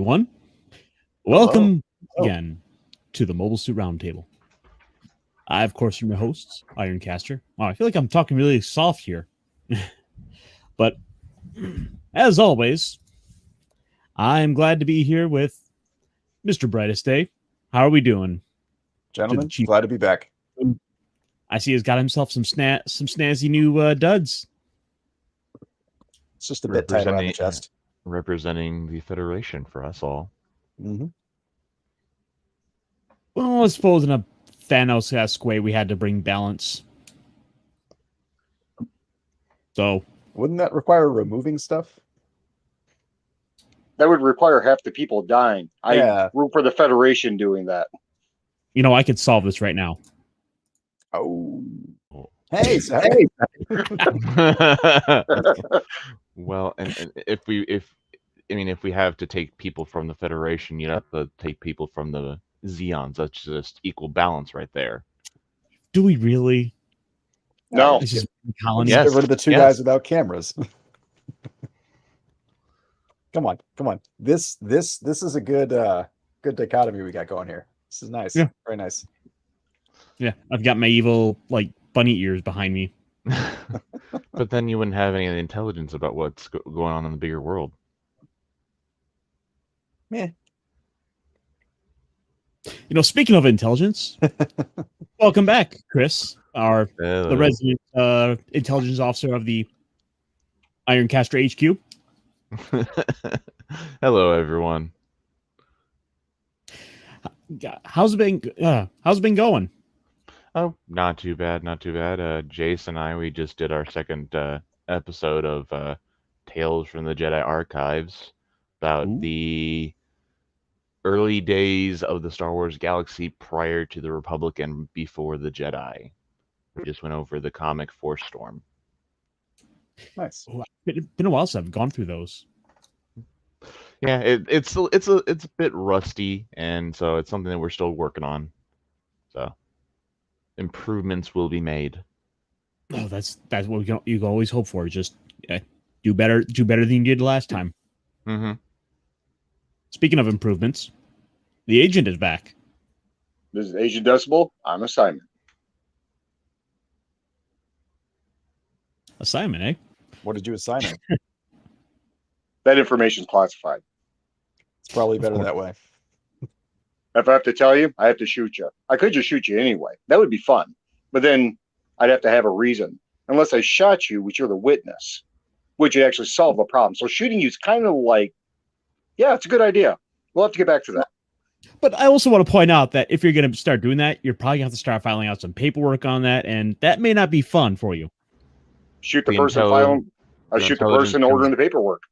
everyone. Welcome again to the Mobile Suit Roundtable. I, of course, am your host, Ironcaster. Wow, I feel like I'm talking really soft here. But, as always, I'm glad to be here with Mr. Brightest Day. How are we doing? Gentlemen, glad to be back. I see he's got himself some snazzy new duds. It's just a bit tight around the chest. Representing the Federation for us all. Mm-hmm. Well, I suppose in a Thanos-esque way, we had to bring balance. So, wouldn't that require removing stuff? That would require half the people dying. I root for the Federation doing that. You know, I could solve this right now. Oh. Hey. Well, and if we have to take people from the Federation, you'd have to take people from the Zeons. That's just equal balance right there. Do we really? No. It's just Get rid of the two guys without cameras. Come on. This is a good dichotomy we got going here. This is nice. Yeah. Very nice. Yeah, I've got my evil bunny ears behind me. But then you wouldn't have any intelligence about what's going on in the bigger world. Yeah. You know, speaking of intelligence, welcome back, Chris, the resident intelligence officer of the Ironcaster HQ. Hello, everyone. How's it been going? Oh, not too bad. Jace and we just did our second episode of Tales from the Jedi Archives about the early days of the Star Wars galaxy prior to the Republic and before the Jedi. We just went over the comic Force Storm. Nice. It's been a while since I've gone through those. Yeah, it's a bit rusty, and so it's something that we're still working on. So improvements will be made. Oh, that's what you can always hope for. Just do better than you did last time. Mm-hmm. Speaking of improvements, the agent is back. This is Agent Decibel. I'm assignment. Assignment, eh? What did you assign him? That information's classified. It's probably better that way. If I have to tell you, I have to shoot you. I could just shoot you anyway. That would be fun. But then I'd have to have a reason. Unless I shot you, which you're the witness, which would actually solve the problem. So shooting you is kind of like, yeah, it's a good idea. We'll have to get back to that. But I also want to point out that if you're going to start doing that, you're probably going to have to start filing out some paperwork on that, and that may not be fun for you. Shoot the person filing. I shoot the person ordering the paperwork.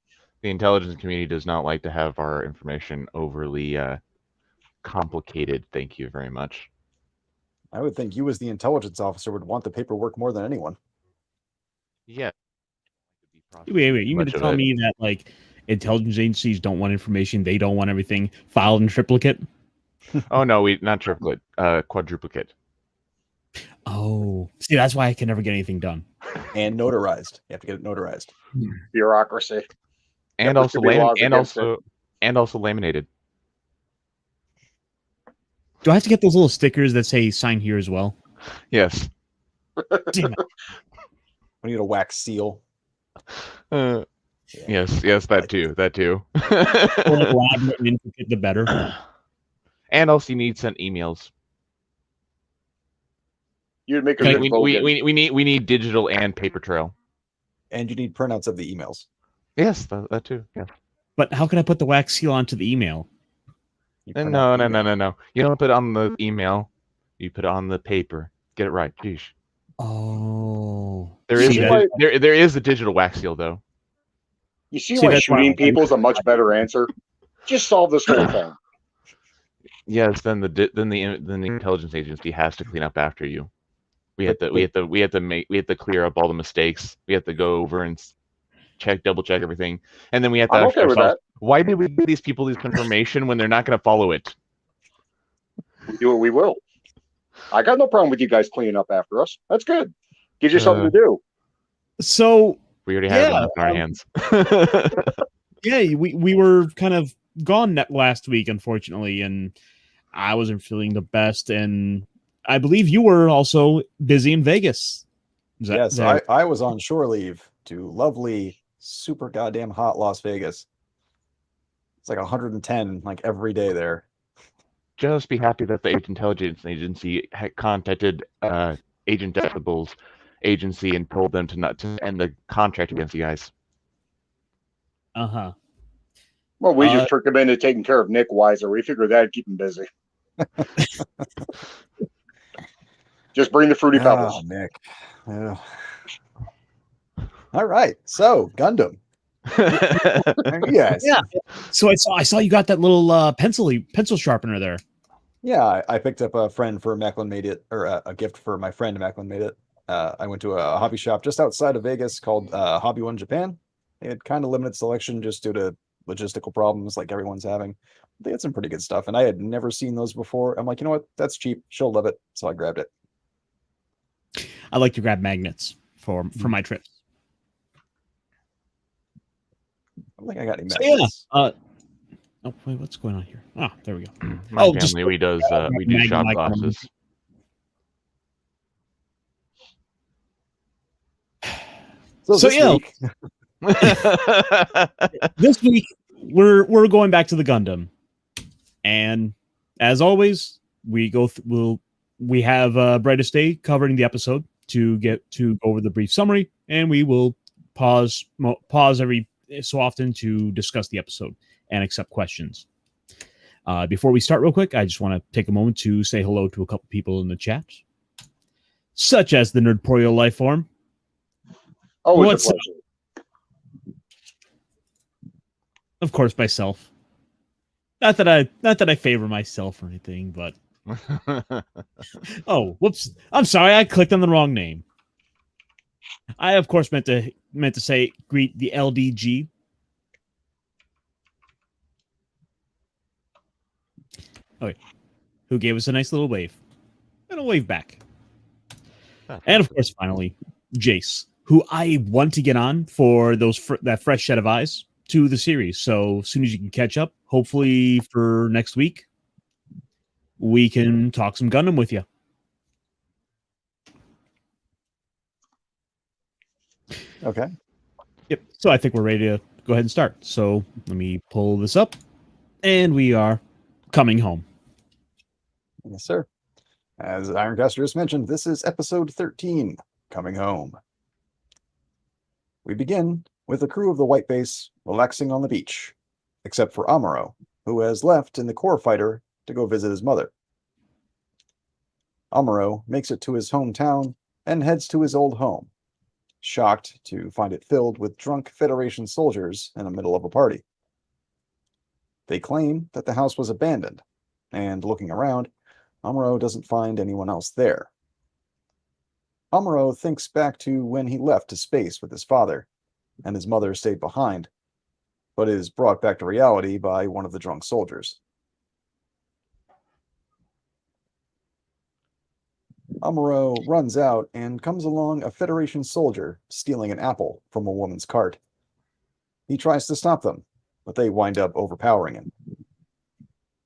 The intelligence community does not like to have our information overly complicated. Thank you very much. I would think you as the intelligence officer would want the paperwork more than anyone. Yeah. Wait. You mean to tell me that intelligence agencies don't want information, they don't want everything filed in triplicate? Oh no, not triplicate, quadruplicate. Oh, see, that's why I can never get anything done. And notarized. You have to get it notarized. Bureaucracy. And also laminated. Do I have to get those little stickers that say "sign here" as well? Yes. Damn it. We need a wax seal. Yes, that too. The more elaborate and intricate, the better. And also, you need sent emails. You'd make we need digital and paper trail. And you need printouts of the emails. Yes, that too. Yeah. But how can I put the wax seal onto the email? No. You don't put it on the email. You put it on the paper. Get it right. Jeez. Oh. There is a digital wax seal though. You see why shooting people is a much better answer? Just solve this whole thing. Yes, then the intelligence agency has to clean up after you. We have to clear up all the mistakes. We have to go over and double check everything, and then we have to ask ourselves, why did we give these people this information when they're not going to follow it? We do what we will. I got no problem with you guys cleaning up after us. That's good. Gives you something to do. So we already have it in our hands. Yeah, we were kind of gone last week, unfortunately, and I wasn't feeling the best. And I believe you were also busy in Vegas. Yes, I was on shore leave to lovely, super goddamn hot Las Vegas. It's like 110 like every day there. Just be happy that the intelligence agency had contacted Agent Decibel's agency and told them to end the contract against you guys. Uh-huh. Well, we just tricked him into taking care of Nick Weiser. We figured that'd keep him busy. Just bring the Fruity Pebbles. Oh, Nick. Yeah. All right. So, Gundam. Yes. Yeah. So I saw you got that little pencil sharpener there. Yeah, I picked up a friend for Macklin Made It, or a gift for my friend Macklin Made It. I went to a hobby shop just outside of Vegas called Hobby One Japan. They had kind of limited selection just due to logistical problems like everyone's having. They had some pretty good stuff, and I had never seen those before. I'm like, you know what? That's cheap. She'll love it. So I grabbed it. I like to grab magnets for my trips. I don't think I got any So, magnets. oh wait, what's going on here? Oh, there we go. My family, we do shop glasses. So this week, this week we're going back to the Gundam, and as always, we have Brightest Day covering the episode to go over the brief summary, and we will pause every so often to discuss the episode and accept questions. Before we start real quick, I just want to take a moment to say hello to a couple people in the chat, such as the Nerdporio Lifeform. Always a pleasure. Of course, myself. Not that I favor myself or anything, but oh, whoops! I'm sorry, I clicked on the wrong name. I of course meant to say greet the LDG. Okay, who gave us a nice little wave and a wave back, and of course, finally, Jace, who I want to get on for that fresh set of eyes to the series. So as soon as you can catch up, hopefully for next week, we can talk some Gundam with you. Okay. Yep. So I think we're ready to go ahead and start. So let me pull this up, and we are coming home. Yes, sir. As Ironcaster just mentioned, this is episode 13, Coming Home. We begin with the crew of the White Base relaxing on the beach, except for Amuro, who has left in the core fighter to go visit his mother. Amuro makes it to his hometown and heads to his old home, shocked to find it filled with drunk Federation soldiers in the middle of a party. They claim that the house was abandoned, and looking around, Amuro doesn't find anyone else there. Amuro thinks back to when he left to space with his father, and his mother stayed behind, but is brought back to reality by one of the drunk soldiers. Amuro runs out and comes along a Federation soldier stealing an apple from a woman's cart. He tries to stop them, but they wind up overpowering him.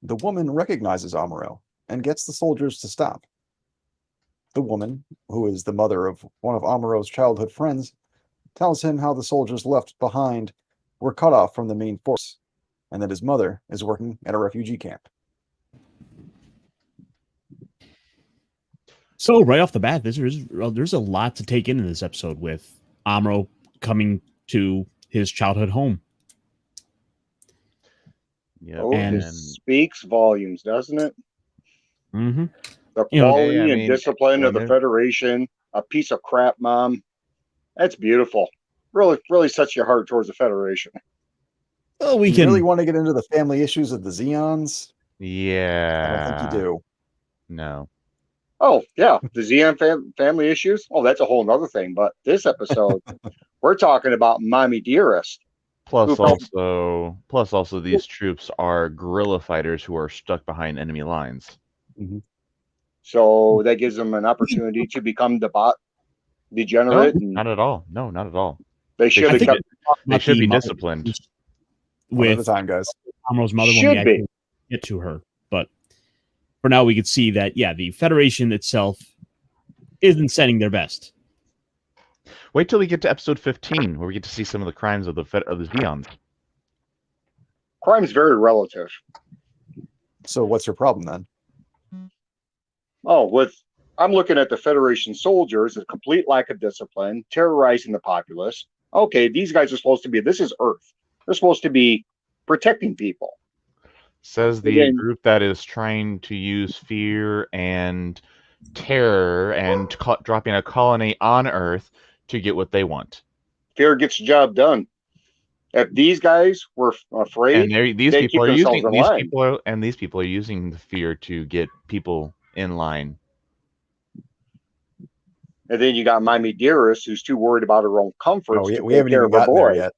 The woman recognizes Amuro and gets the soldiers to stop. The woman, who is the mother of one of Amuro's childhood friends, tells him how the soldiers left behind were cut off from the main force, and that his mother is working at a refugee camp. So right off the bat, there's a lot to take in this episode with Amuro coming to his childhood home. Yeah, Oh, and this speaks volumes, doesn't it? Mm-hmm. The quality hey, I and mean, discipline of the when Federation, a piece of crap mom. That's beautiful. Really, really sets your heart towards the Federation. Well, we You can really want to get into the family issues of the Zeons? I yeah. don't think you do. No. Oh, yeah. The Xeon family issues. Oh, that's a whole other thing. But this episode, we're talking about Mommy Dearest. Plus also, these troops are guerrilla fighters who are stuck behind enemy lines. Mm-hmm. So that gives them an opportunity to become the bot degenerate. No, not at all. They should have kept. They should be disciplined. One at a with time, guys. Amuro's mother when we Should be. actually get to her. But for now, we could see that, yeah, the Federation itself isn't setting their best. Wait till we get to episode 15, where we get to see some of the crimes of the Zeons. Crime's very relative. So what's your problem then? Oh, I'm looking at the Federation soldiers, a complete lack of discipline, terrorizing the populace. Okay, these guys are supposed to be, this is Earth. They're supposed to be protecting people. Says the group that is trying to use fear and terror and dropping a colony on Earth to get what they want. Fear gets the job done. If these guys were afraid, and these people are using the fear to get people in line. And then you got Mimi Dearest, who's too worried about her own comfort. We haven't even gotten there yet.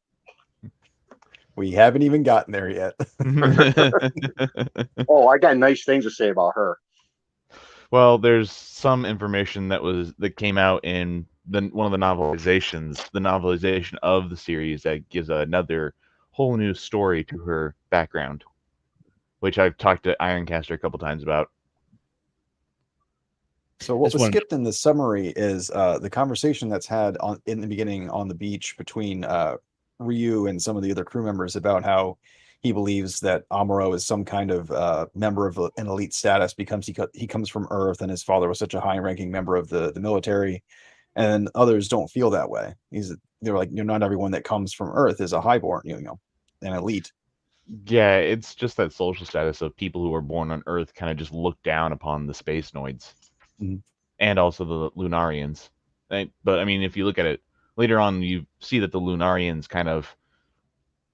We haven't even gotten there yet. Oh, I got nice things to say about her. Well, there's some information that came out in one of the novelization of the series that gives another whole new story to her background, which I've talked to Ironcaster a couple times about. So what was skipped in the summary is the conversation that's had in the beginning on the beach between Ryu and some of the other crew members about how he believes that Amuro is some kind of member of an elite status because he comes from Earth and his father was such a high-ranking member of the military, and others don't feel that way. They're like, not everyone that comes from Earth is a highborn, an elite. Yeah, it's just that social status of people who are born on Earth kind of just look down upon the space noids. Mm-hmm. And also the Lunarians. But I mean, if you look at it later on, you see that the Lunarians kind of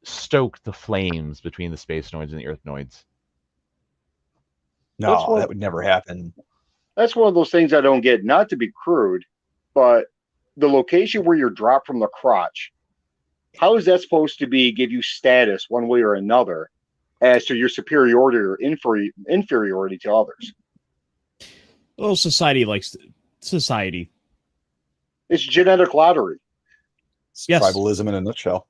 stoke the flames between the space noids and the Earth noids. No, that would never happen. That's one of those things I don't get. Not to be crude, but the location where you're dropped from the crotch, how is that supposed to give you status one way or another as to your superiority or inferiority to others? Well, society. It's genetic lottery. It's tribalism in a nutshell.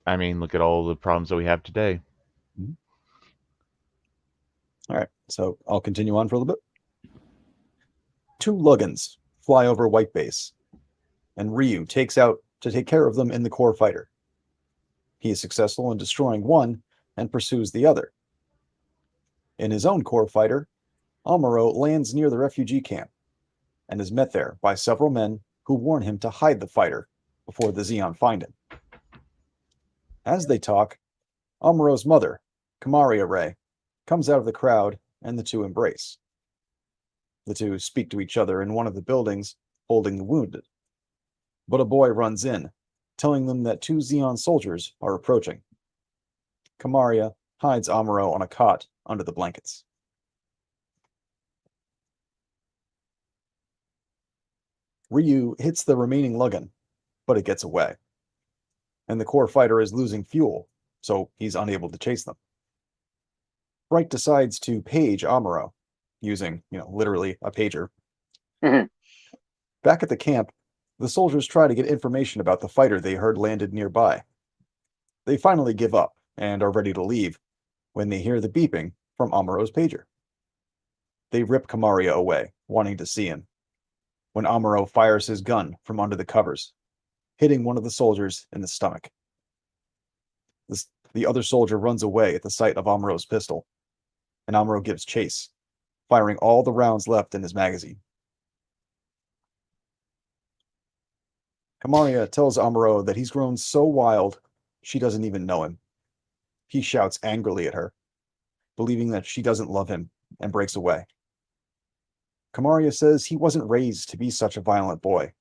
I mean, look at all the problems that we have today. Mm-hmm. All right, so I'll continue on for a little bit. 2 Luggans fly over White Base, and Ryu takes out to take care of them in the core fighter. He is successful in destroying one and pursues the other. In his own core fighter, Amuro lands near the refugee camp and is met there by several men who warn him to hide the fighter before the Zeon find him. As they talk, Amuro's mother, Kamaria Ray, comes out of the crowd and the two embrace. The two speak to each other in one of the buildings, holding the wounded. But a boy runs in, telling them that 2 Zeon soldiers are approaching. Kamaria hides Amuro on a cot under the blankets. Ryu hits the remaining Luggan, but it gets away. And the core fighter is losing fuel, so he's unable to chase them. Bright decides to page Amuro, using, literally a pager. Mm-hmm. Back at the camp, the soldiers try to get information about the fighter they heard landed nearby. They finally give up and are ready to leave when they hear the beeping from Amuro's pager. They rip Kamaria away, wanting to see him, when Amuro fires his gun from under the covers, hitting one of the soldiers in the stomach. The other soldier runs away at the sight of Amuro's pistol, and Amuro gives chase, firing all the rounds left in his magazine. Kamaria tells Amuro that he's grown so wild, she doesn't even know him. He shouts angrily at her, believing that she doesn't love him, and breaks away. Kamaria says he wasn't raised to be such a violent boy.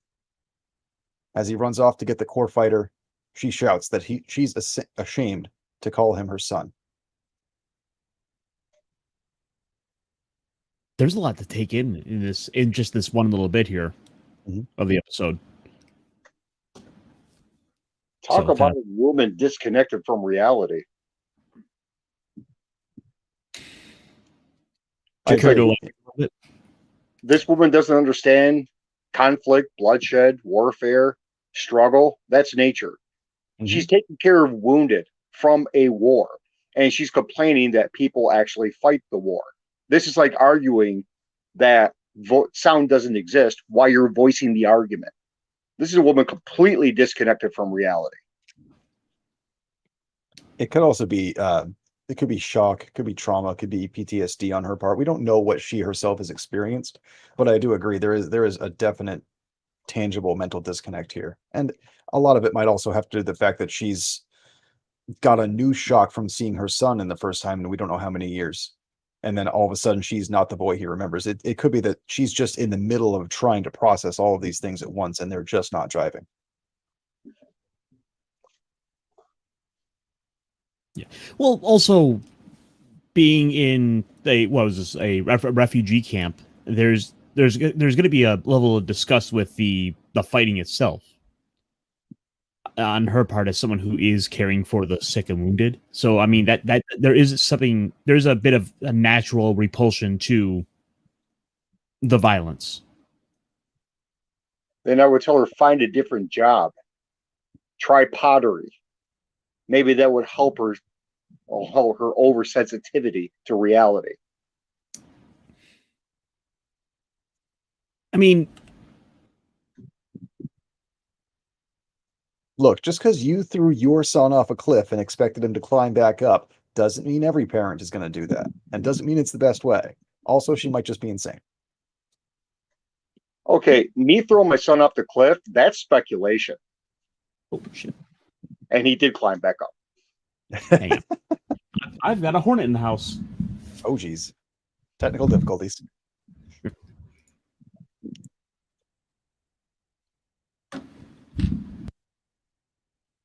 As he runs off to get the core fighter, she shouts that she's ashamed to call him her son. There's a lot to take in just this one little bit here of the episode. Talk about a woman disconnected from reality. This woman doesn't understand conflict, bloodshed, warfare, struggle. That's nature. Mm-hmm. She's taking care of wounded. from a war, and she's complaining that people actually fight the war. This is like arguing that sound doesn't exist while you're voicing the argument. This is a woman completely disconnected from reality. It could also be it could be shock, it could be trauma, it could be PTSD on her part. We don't know what she herself has experienced, but I do agree there is a definite tangible mental disconnect here. And a lot of it might also have to do with the fact that she's got a new shock from seeing her son in the first time in we don't know how many years. And then all of a sudden she's not the boy he remembers. It could be that she's just in the middle of trying to process all of these things at once and they're just not driving. Yeah. Well, also being in a refugee camp, there's going to be a level of disgust with the fighting itself on her part as someone who is caring for the sick and wounded. So I mean that there's a bit of a natural repulsion to the violence. Then I would tell her, find a different job, try pottery. Maybe that would help her oversensitivity to reality. I mean, look, just because you threw your son off a cliff and expected him to climb back up doesn't mean every parent is going to do that, and doesn't mean it's the best way. Also, she might just be insane. Okay, me throwing my son off the cliff, that's speculation. oh shit. And he did climb back up. Hang on. I've got a hornet in the house. Oh, geez. Technical difficulties.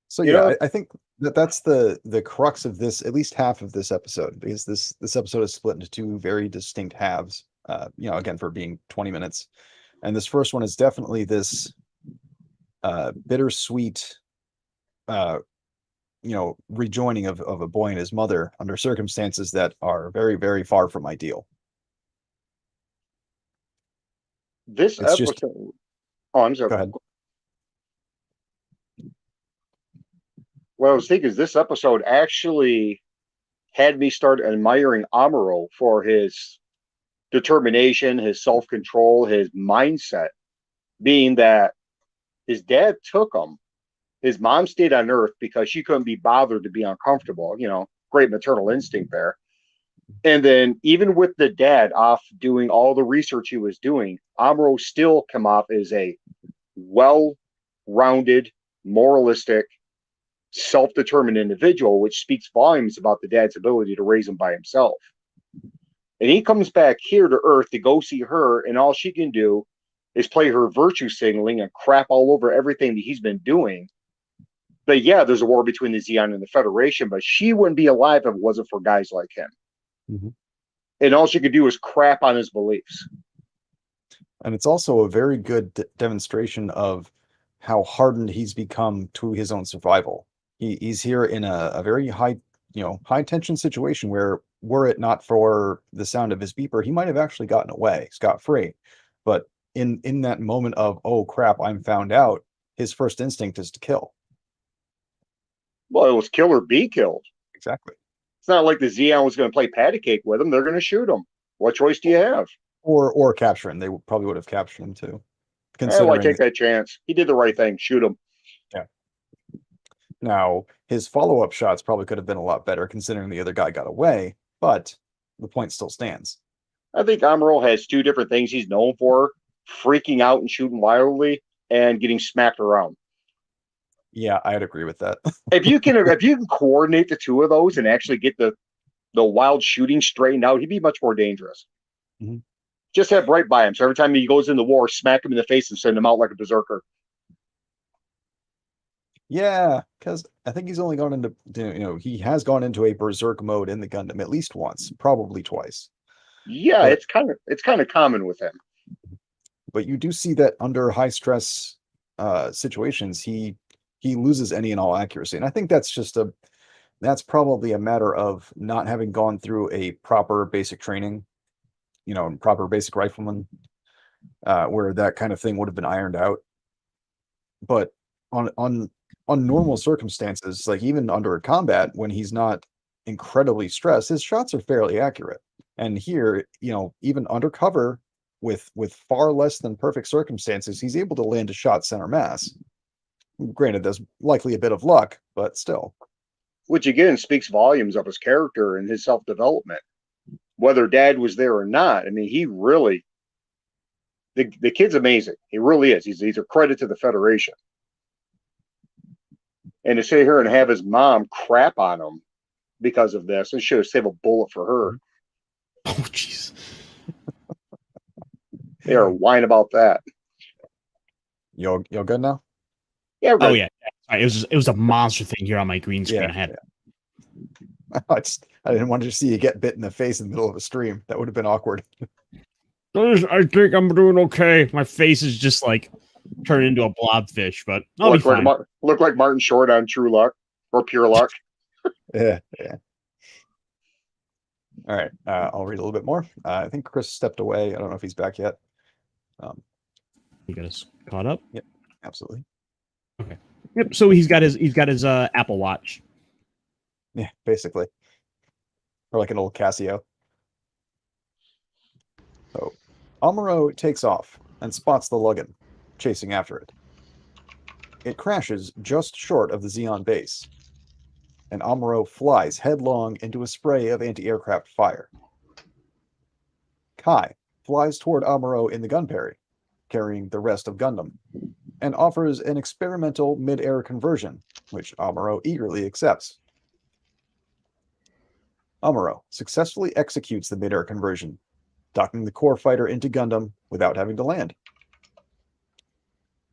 So yeah, I think that's the crux of this, at least half of this episode, because this episode is split into two very distinct halves. Again, for being 20 minutes, and this first one is definitely this bittersweet, rejoining of a boy and his mother under circumstances that are very, very far from ideal. This It's episode. just- Oh, I'm sorry. Go ahead. What I was thinking is this episode actually had me start admiring Amuro for his determination, his self-control, his mindset, being that his dad took him. His mom stayed on Earth because she couldn't be bothered to be uncomfortable. Great maternal instinct there. And then even with the dad off doing all the research he was doing, Amuro still come off as a well-rounded, moralistic, self-determined individual, which speaks volumes about the dad's ability to raise him by himself. And he comes back here to Earth to go see her, and all she can do is play her virtue signaling and crap all over everything that he's been doing. But yeah, there's a war between the Zeon and the Federation, but she wouldn't be alive if it wasn't for guys like him. Mm-hmm. And all she could do is crap on his beliefs. And it's also a very good demonstration of how hardened he's become to his own survival. He's here in a very high tension situation where, were it not for the sound of his beeper, he might have actually gotten away scot-free. But in that moment of, oh crap, I'm found out, his first instinct is to kill. Well, it was kill or be killed. Exactly. It's not like the Zeon was going to play patty cake with him. They're going to shoot him. What choice do you have? Or capture him. They probably would have captured him too. Why take that chance? He did the right thing. Shoot him. Yeah. Now, his follow-up shots probably could have been a lot better considering the other guy got away, but the point still stands. I think Amuro has two different things he's known for: freaking out and shooting wildly, and getting smacked around. Yeah, I'd agree with that. if you can coordinate the two of those and actually get the wild shooting straightened out, he'd be much more dangerous. Mm-hmm. Just have Bright by him, so every time he goes in the war, smack him in the face and send him out like a berserker. Yeah, because I think he's only gone into, he has gone into a berserk mode in the Gundam at least once, probably twice. Yeah, but it's kind of common with him. But you do see that under high stress situations, he loses any and all accuracy, and I think that's probably a matter of not having gone through a proper basic training, proper basic rifleman, where that kind of thing would have been ironed out. But on on normal circumstances, like even under combat, when he's not incredibly stressed, his shots are fairly accurate. And here, even undercover with far less than perfect circumstances, he's able to land a shot center mass. Granted, there's likely a bit of luck, but still. Which again speaks volumes of his character and his self-development. Whether Dad was there or not, I mean, he really, the kid's amazing. He really is. He's a credit to the Federation. And to sit here and have his mom crap on him because of this, and should have saved a bullet for her. Oh, jeez. They are whining about that. Y'all good now? Yeah. Right. Oh yeah. Sorry, it was a monster thing here on my green screen. Yeah, I had. I didn't want to see you get bit in the face in the middle of a stream. That would have been awkward. I think I'm doing okay. My face is just like turned into a blobfish, but I'll be fine. Look like Martin Short on True Luck or Pure Luck. Yeah. All right. I'll read a little bit more. I think Chris stepped away. I don't know if he's back yet. You got us caught up? Yep, absolutely. Okay. Yep. So he's got his Apple Watch. Yeah, basically. Or like an old Casio. So Amuro takes off and spots the Lugan, chasing after it. It crashes just short of the Xeon base, and Amuro flies headlong into a spray of anti-aircraft fire. Kai flies toward Amuro in the Gunperry, carrying the rest of Gundam, and offers an experimental mid-air conversion, which Amuro eagerly accepts. Amuro successfully executes the mid-air conversion, docking the core fighter into Gundam without having to land.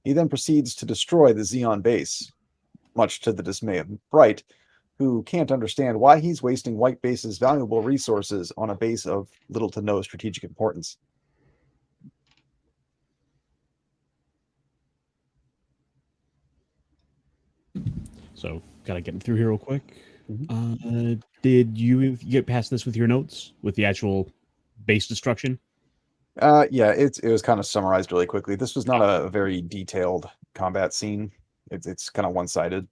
He then proceeds to destroy the Xeon base, much to the dismay of Bright, who can't understand why he's wasting White Base's valuable resources on a base of little to no strategic importance. So, gotta get through here real quick. Did you get past this with your notes, with the actual base destruction? Yeah, it was kind of summarized really quickly. This was not a very detailed combat scene. It's kind of one-sided.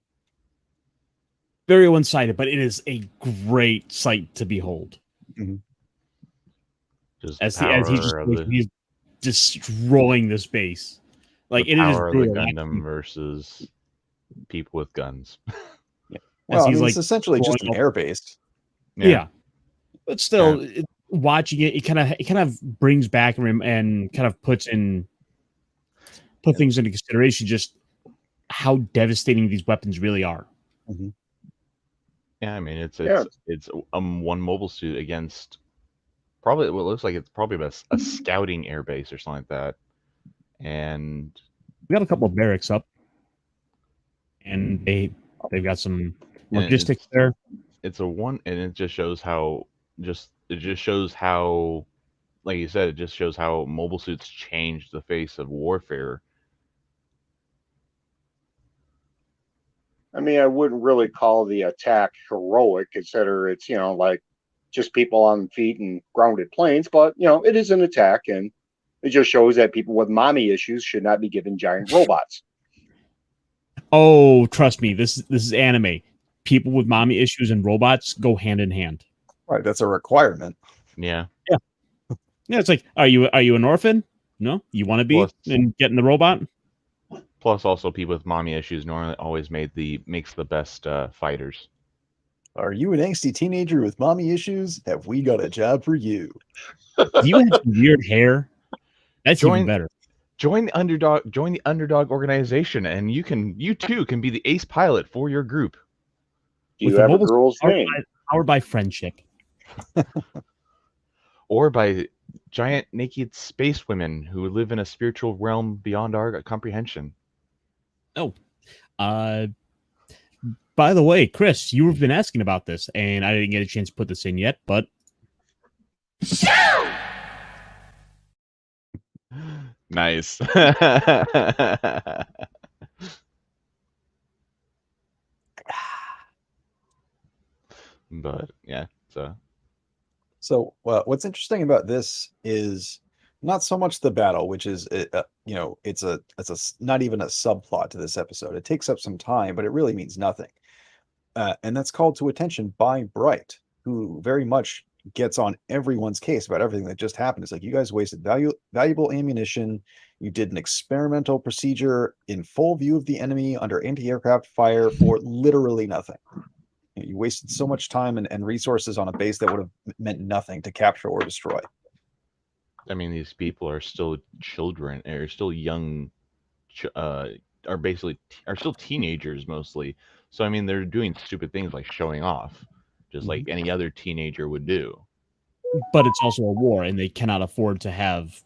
Very one-sided, but it is a great sight to behold. Mm-hmm. Just he's destroying this base. Like, it is power of the Gundam versus people with guns. Yeah. Well, it's essentially just an air base. Yeah. But still, watching it, it kind of brings back and kind of put things into consideration, just how devastating these weapons really are. Mm-hmm. Yeah, I mean it's one mobile suit against probably what looks like it's probably a scouting air base or something like that. And we got a couple of barracks up, and they've got some logistics there. It's and it just shows how like you said, it just shows how mobile suits change the face of warfare. I mean, I wouldn't really call the attack heroic, consider it's, like just people on feet and grounded planes, but, it is an attack, and it just shows that people with mommy issues should not be given giant robots. Oh, trust me, this is anime. People with mommy issues and robots go hand in hand. Right, that's a requirement. Yeah. Yeah, it's like, are you an orphan? No, you want to be and get in the robot. Plus, also people with mommy issues normally always makes the best fighters. Are you an angsty teenager with mommy issues? Have we got a job for you? Do you have weird hair? That's even better. Join the underdog organization, and you too can be the ace pilot for your group. Do you have a girl's name? Powered by friendship. Or by giant naked space women who live in a spiritual realm beyond our comprehension. Oh. By the way, Chris, you've been asking about this, and I didn't get a chance to put this in yet, but Nice. But yeah, so what's interesting about this is Not so much the battle, which is it's not even a subplot to this episode. It takes up some time, but it really means nothing. And that's called to attention by Bright, who very much gets on everyone's case about everything that just happened. It's like, you guys wasted valuable ammunition. You did an experimental procedure in full view of the enemy under anti-aircraft fire for literally nothing. You wasted so much time and resources on a base that would have meant nothing to capture or destroy. I mean, these people are still children, or still young, are still teenagers mostly. So I mean, they're doing stupid things like showing off, just like any other teenager would do. But it's also a war, and they cannot afford to have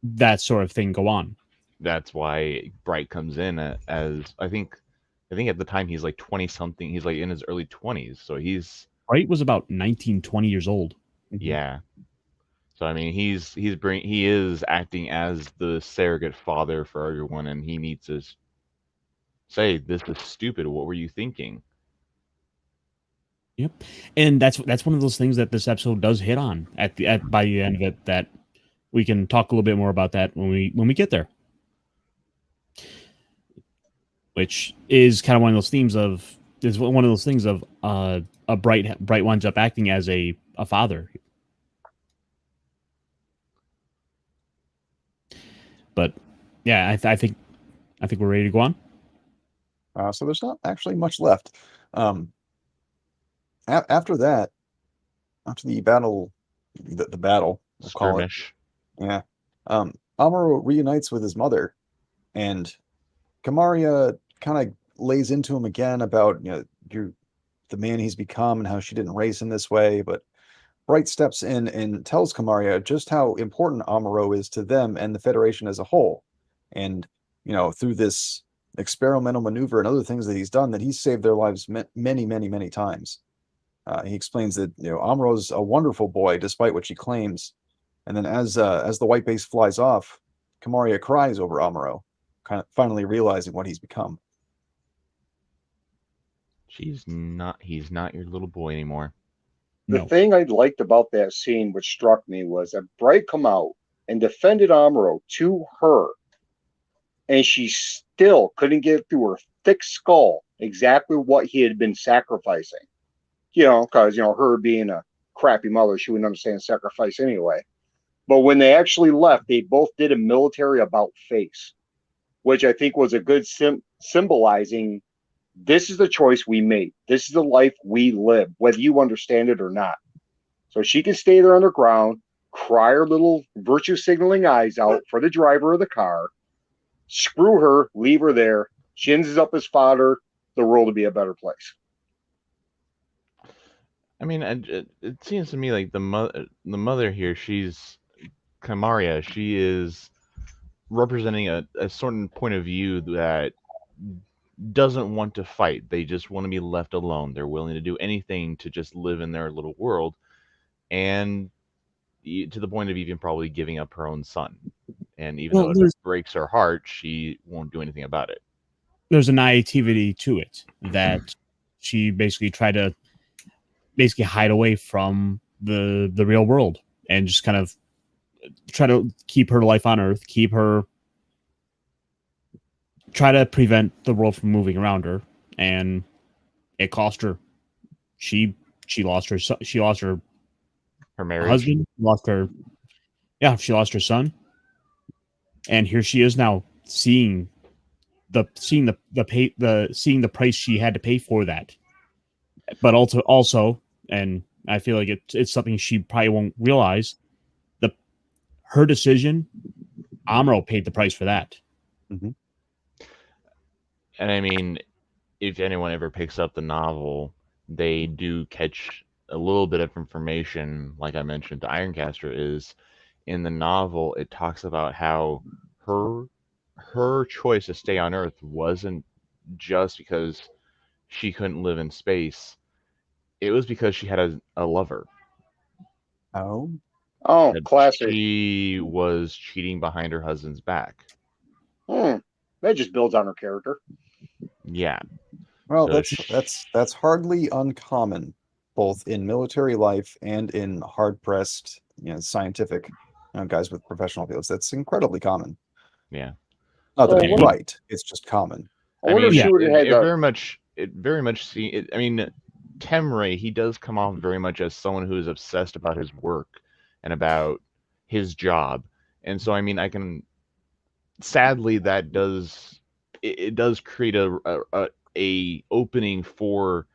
that sort of thing go on. That's why Bright comes in as I think at the time he's like 20 something. He's like in his early 20s, so Bright was about 19, 20 years old. Yeah. So I mean, he is acting as the surrogate father for everyone, and he needs to say, "This is stupid. What were you thinking?" Yep, and that's one of those things that this episode does hit on by the end of it. That we can talk a little bit more about that when we get there, which is kind of one of those things of a Bright winds up acting as a father. But yeah, I think we're ready to go on. So there's not actually much left. After that, after the battle, the battle, we'll call it. Yeah. Amuro reunites with his mother, and Kamaria kind of lays into him again about, you're the man he's become and how she didn't raise him this way. But Bright steps in and tells Kamaria just how important Amuro is to them and the Federation as a whole. And, through this experimental maneuver and other things that he's done, that he's saved their lives many, many, many times. He explains that, Amuro's a wonderful boy, despite what she claims. And then as the white base flies off, Kamaria cries over Amuro, kind of finally realizing what he's become. He's not your little boy anymore. The thing I liked about that scene, which struck me, was that Bright come out and defended Amuro to her, and she still couldn't get through her thick skull exactly what he had been sacrificing. Because, her being a crappy mother, she wouldn't understand sacrifice anyway. But when they actually left, they both did a military about face, which I think was a good symbolizing, this is the choice we made. This is the life we live, whether you understand it or not. So she can stay there underground, cry her little virtue signaling eyes out for the driver of the car, screw her, leave her there. She ends up as fodder, the world will be a better place. I mean, it seems to me like the mother here, she's Kamaria. She is representing a certain point of view that doesn't want to fight. They just want to be left alone. They're willing to do anything to just live in their little world, and to the point of even probably giving up her own son. And even though it breaks her heart, she won't do anything about it. There's a naivety to it that she basically tried to hide away from the real world and just kind of try to keep her life on Earth, try to prevent the world from moving around her, and it cost her. She lost her marriage, husband, she lost her son, and here she is now seeing the price she had to pay for that. But also, and I feel like it's something she probably won't realize, her decision, Amuro paid the price for that. Mm-hmm. And I mean, if anyone ever picks up the novel, they do catch a little bit of information, like I mentioned to Ironcaster, is in the novel, it talks about how her choice to stay on Earth wasn't just because she couldn't live in space. It was because she had a lover. Oh, classic. She was cheating behind her husband's back. That just builds on her character. Yeah. Well, so that's hardly uncommon, both in military life and in hard-pressed, scientific guys with professional fields. That's incredibly common. Yeah. Not that So it's what- right. It's just common. I wonder if Yeah. she would have had it the. very much see it. I mean, Temray, he does come off very much as someone who is obsessed about his work and about his job. And so, I mean, I can sadly that does it does create a opening for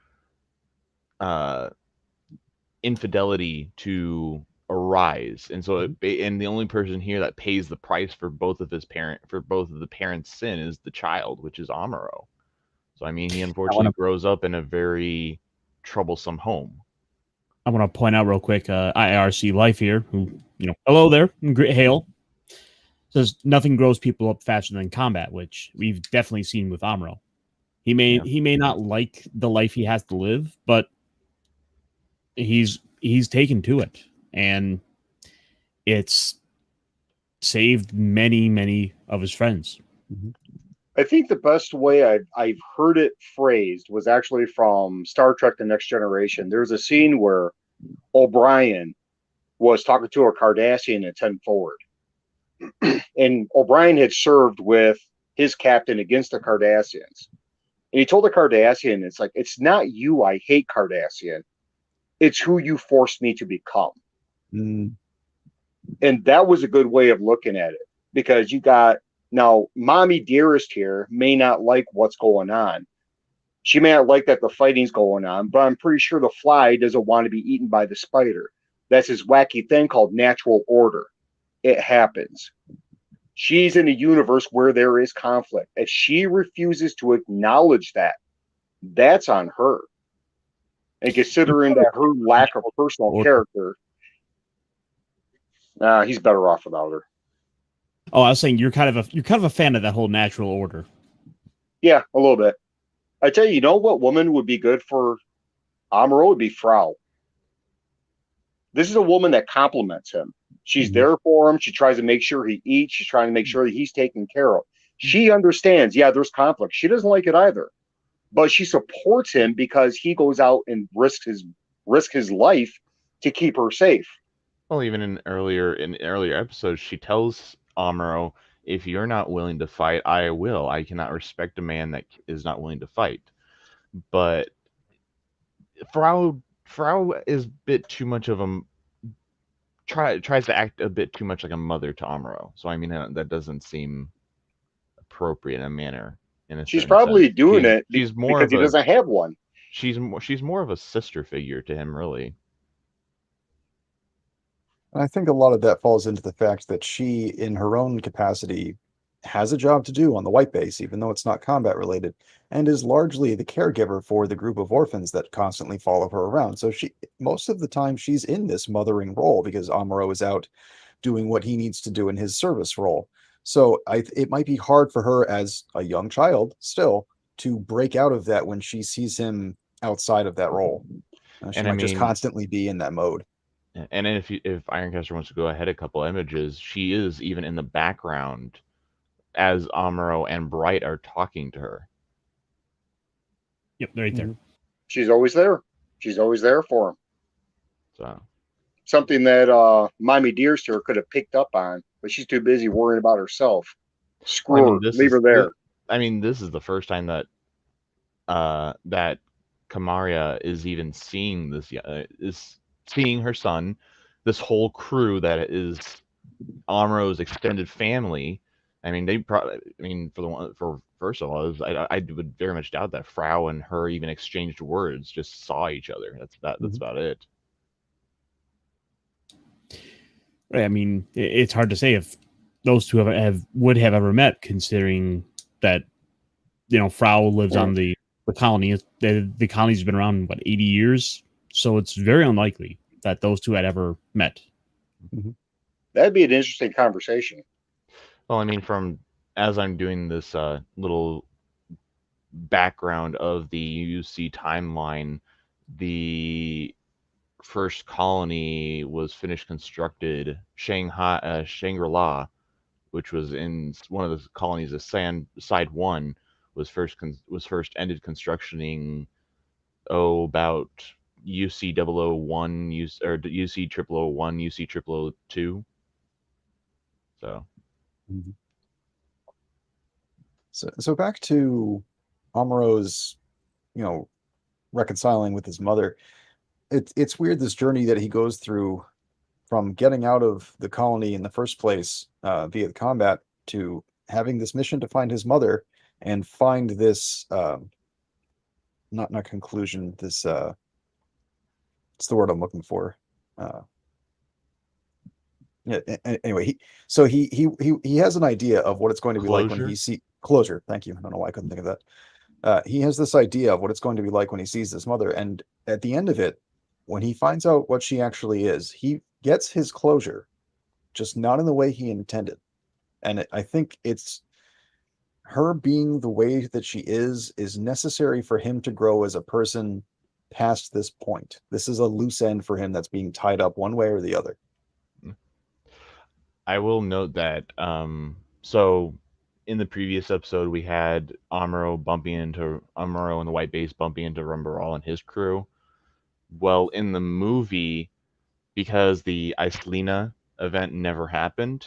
uh infidelity to arise. And so and the only person here that pays the price for both of the parents' sin is the child, which is Amuro. So I mean, he unfortunately grows up in a very troublesome home. I want to point out real quick, IRC Life here, who, hello there, hail, says nothing grows people up faster than combat, which we've definitely seen with Amuro. He may not like the life he has to live, but he's taken to it, and it's saved many of his friends. I think the best way I've heard it phrased was actually from Star Trek: The Next Generation. There's a scene where O'Brien was talking to a Cardassian at 10 Forward. And O'Brien had served with his captain against the Cardassians. And he told the Cardassian, it's like, it's not you I hate, Cardassian. It's who you forced me to become. Mm. And that was a good way of looking at it. Because you got, now, Mommy Dearest here may not like what's going on. She may not like that the fighting's going on, but I'm pretty sure the fly doesn't want to be eaten by the spider. That's his wacky thing called natural order. It happens. She's in a universe where there is conflict. If she refuses to acknowledge that, that's on her. And considering that her lack of personal character, he's better off without her. Oh, I was saying you're kind of a fan of that whole natural order. Yeah, a little bit. I tell you, what woman would be good for Amuro would be Frau. This is a woman that compliments him. She's there for him. She tries to make sure he eats. She's trying to make sure that he's taken care of. She understands, there's conflict. She doesn't like it either. But she supports him because he goes out and risk his life to keep her safe. Well, even in earlier episodes, she tells Amuro, if you're not willing to fight, I will. I cannot respect a man that is not willing to fight. But Frau is a bit too much of a tries to act a bit too much like a mother to Amuro. So I mean that doesn't seem appropriate in a manner. She's probably doing it she's more because he doesn't have one. She's more of a sister figure to him, really. And I think a lot of that falls into the fact that she, in her own capacity, has a job to do on the White Base, even though it's not combat related, and is largely the caregiver for the group of orphans that constantly follow her around. So most of the time, she's in this mothering role because Amuro is out doing what he needs to do in his service role. So it might be hard for her as a young child still to break out of that when she sees him outside of that role. She might just constantly be in that mode. And if Ironcaster wants to go ahead a couple images, she is even in the background as Amuro and Bright are talking to her. Yep, right there. She's always there. She's always there for him. So something that Mommy Dearster could have picked up on, but she's too busy worrying about herself. Screw her. Leave her there. This is the first time that that Kamaria is even seeing this. Is seeing her son, this whole crew that is Amuro's extended family. I mean, they probably. I mean, for first of all, I would very much doubt that Frau and her even exchanged words. Just saw each other. That's about it. Right. I mean, it's hard to say if those two would have ever met, considering that Frau lives on the colony. The colony's been around 80 years, so it's very unlikely that those two had ever met. That'd be an interesting conversation. Well, I mean, as I'm doing this little background of the UC timeline, the first colony was finished constructed, Shangri-La, which was in one of the colonies of Side 1, was first ended constructioning about UC 001, or UC 0001, UC 002. So So back to Amuro's, reconciling with his mother. It's weird, this journey that he goes through from getting out of the colony in the first place via the combat to having this mission to find his mother and find this not conclusion, this it's the word I'm looking for. Yeah. Anyway, he has an idea of what it's going to be like when he see closure. Thank you. I don't know why I couldn't think of that. He has this idea of what it's going to be like when he sees this mother, and at the end of it, when he finds out what she actually is, he gets his closure, just not in the way he intended. And I think it's her being the way that she is necessary for him to grow as a person past this point. This is a loose end for him that's being tied up one way or the other. I will note that so in the previous episode we had Amuro and the White Base bumping into Rumbarall and his crew. Well, in the movie, because the Islena event never happened,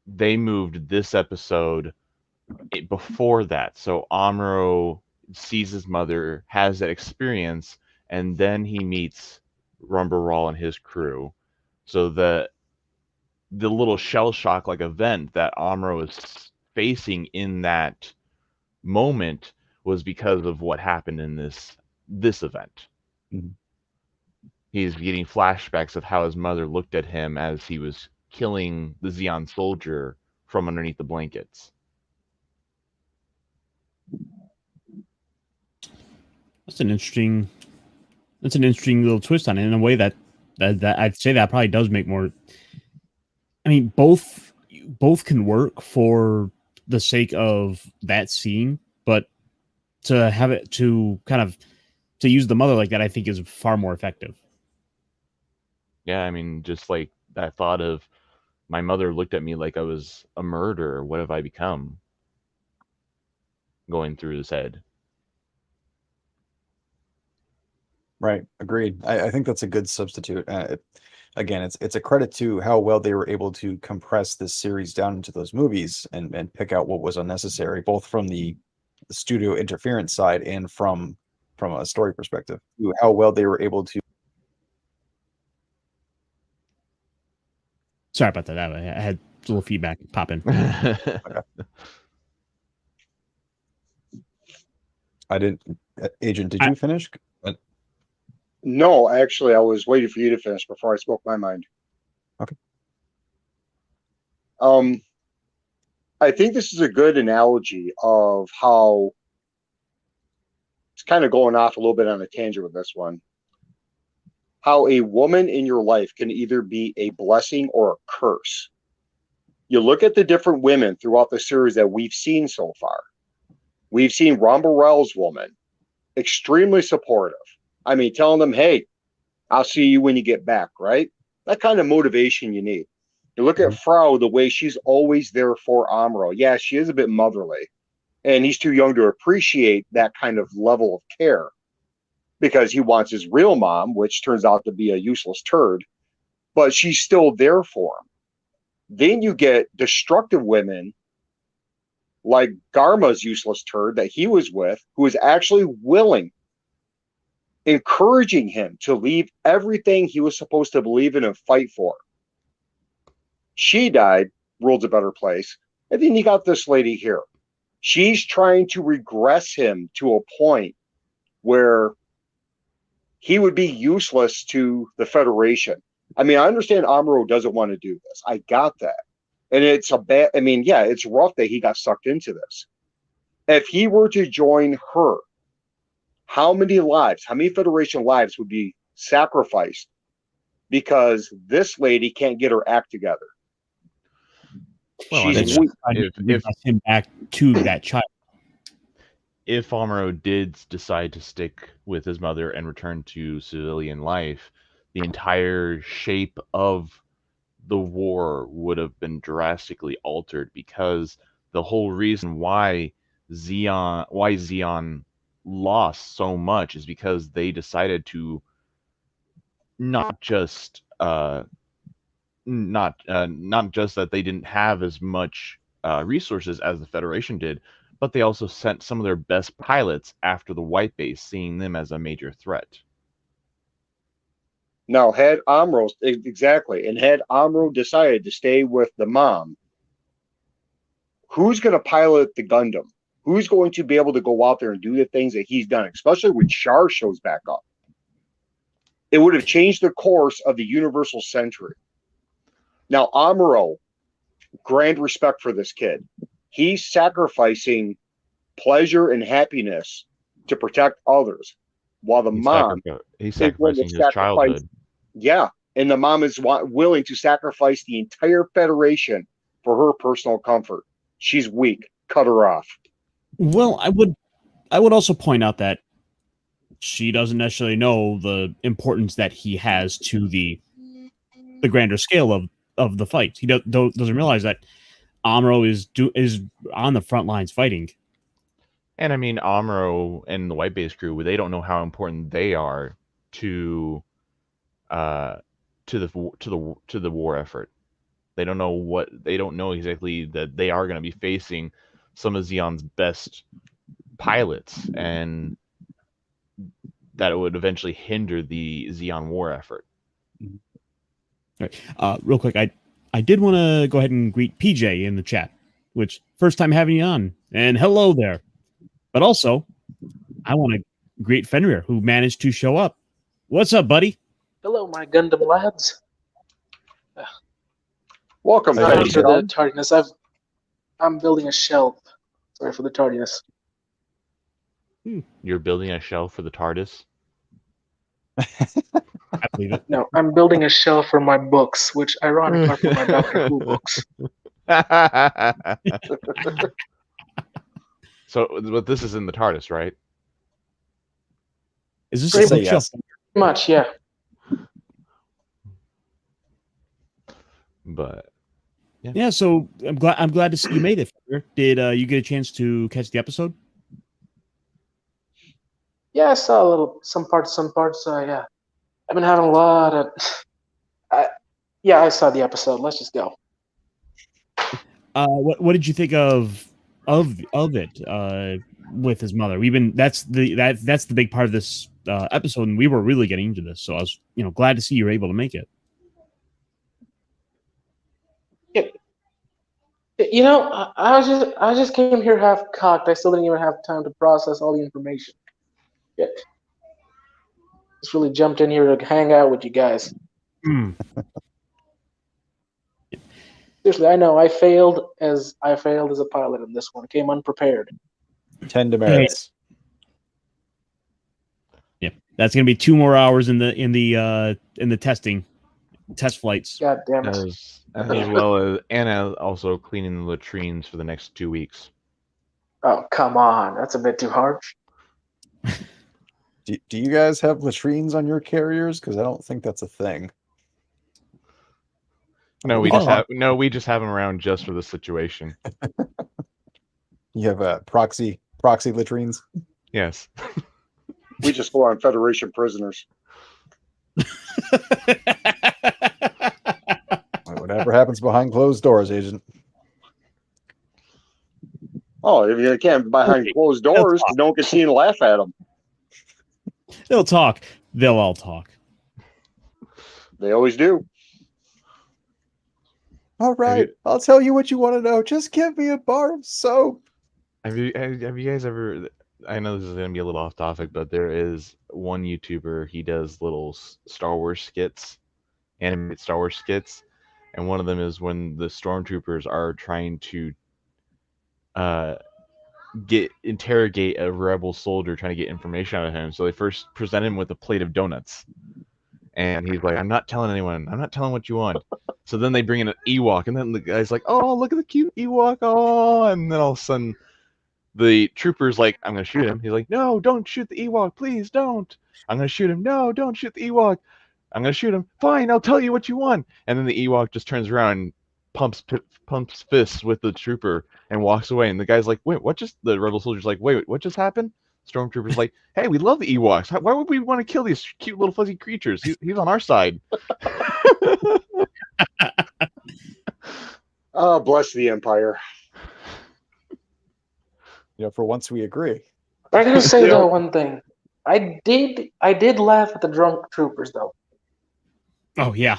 they moved this episode before that. So Amuro sees his mother, has that experience, and then he meets Rumbarall and his crew. So the little shell shock like event that Amuro is facing in that moment was because of what happened in this event. He's getting flashbacks of how his mother looked at him as he was killing the Zeon soldier from underneath the blankets. That's an interesting little twist on it, in a way that I'd say that probably does make more. I mean, both can work for the sake of that scene, but to have it to kind of to use the mother like that, I think is far more effective. Yeah, I mean, just like that thought of my mother looked at me like I was a murderer. What have I become? Going through his head. Right. Agreed. I think that's a good substitute. Again, it's a credit to how well they were able to compress this series down into those movies and pick out what was unnecessary, both from the studio interference side and from a story perspective. How well they were able to. Sorry about that. I had a little feedback pop in. Okay. I didn't. Agent, did you finish? No, actually, I was waiting for you to finish before I spoke my mind. Okay. I think this is a good analogy of how it's kind of going off a little bit on a tangent with this one. How a woman in your life can either be a blessing or a curse. You look at the different women throughout the series that we've seen so far. We've seen Rumbarall's woman, extremely supportive. I mean, telling them, hey, I'll see you when you get back, right? That kind of motivation you need. You look at Frau, the way she's always there for Amuro. Yeah, she is a bit motherly, and he's too young to appreciate that kind of level of care because he wants his real mom, which turns out to be a useless turd, but she's still there for him. Then you get destructive women like Garma's useless turd that he was with, who is actually willing, encouraging him to leave everything he was supposed to believe in and fight for. She died, world's a better place. And then you got this lady here. She's trying to regress him to a point where he would be useless to the Federation. I mean, I understand Amuro doesn't want to do this. I got that. And it's it's rough that he got sucked into this. If he were to join her, how many Federation lives would be sacrificed because this lady can't get her act together? Well, if him back to that child. If Amuro did decide to stick with his mother and return to civilian life, the entire shape of the war would have been drastically altered, because the whole reason why Zeon lost so much is because they decided to not just not just that they didn't have as much resources as the Federation did, but they also sent some of their best pilots after the white base, seeing them as a major threat. Now, had Amro decided to stay with the mom, who's going to pilot the Gundam? Who's going to be able to go out there and do the things that he's done, especially when Char shows back up? It would have changed the course of the Universal Century. Now, Amuro, grand respect for this kid. He's sacrificing pleasure and happiness to protect others, while the mom he's sacrificing his childhood. Yeah, and the mom is willing to sacrifice the entire Federation for her personal comfort. She's weak. Cut her off. Well, I would also point out that she doesn't necessarily know the importance that he has to the grander scale of the fight. He doesn't realize that Amuro is on the front lines fighting. And I mean, Amuro and the White Base crew, they don't know how important they are to the war effort. They don't know exactly that they are going to be facing some of Zeon's best pilots, and that it would eventually hinder the Zeon war effort. All right. Real quick, I did want to go ahead and greet PJ in the chat, which first time having you on, and hello there. But also, I want to greet Fenrir, who managed to show up. What's up, buddy? Hello, my Gundam lads. Welcome. Sorry for the tardiness. I'm building a shelf. Sorry for the tardiness. You're building a shelf for the TARDIS? I believe it. No, I'm building a shelf for my books, which ironically are for my Doctor Who books. So, but this is in the TARDIS, right? Is this Pretty a bookshelf? much, yeah. But Yeah, so I'm glad to see you made it. Did you get a chance to catch the episode? Yeah, I saw some parts. Yeah, I've been having a lot of. I saw the episode. Let's just go. What did you think of it with his mother? That's the big part of this episode, and we were really getting into this. So I was glad to see you were able to make it. I just came here half cocked. I still didn't even have time to process all the information. Yeah. Just really jumped in here to hang out with you guys. Seriously, I know I failed as a pilot in this one. I came unprepared. 10 demerits. Yeah, that's gonna be 2 more hours in the test flights. God damn it. As well as Anna also cleaning the latrines for the next 2 weeks. Oh, come on. That's a bit too harsh. Do you guys have latrines on your carriers? Because I don't think that's a thing. No, we just have them around just for the situation. You have proxy latrines? Yes. We just go on Federation prisoners. Whatever happens behind closed doors, Agent. Oh, if you can't behind closed doors, no one can see and laugh at them. They'll talk. They'll all talk. They always do. All right, I'll tell you what you want to know. Just give me a bar of soap. Have you guys ever? I know this is going to be a little off topic, but there is one YouTuber. He does little Star Wars skits, animated Star Wars skits, and one of them is when the stormtroopers are trying to interrogate a rebel soldier, trying to get information out of him. So they first present him with a plate of donuts, and he's like, "I'm not telling anyone. I'm not telling what you want." So then they bring in an Ewok, and then the guy's like, "Oh, look at the cute Ewok!" Oh, and then all of a sudden, the trooper's like, "I'm gonna shoot him." He's like, "No, don't shoot the Ewok, please don't." "I'm gonna shoot him." "No, don't shoot the Ewok." "I'm gonna shoot him." "Fine, I'll tell you what you want." And then the Ewok just turns around and pumps fists with the trooper and walks away. And the guy's like, "Wait, what just?" The rebel soldier's like, "Wait, what just happened?" Stormtrooper's like, "Hey, we love the Ewoks. Why would we want to kill these cute little fuzzy creatures? He's on our side." Oh, bless the Empire. For once we agree. I gotta say You know- though one thing. I did laugh at the drunk troopers though. Oh yeah.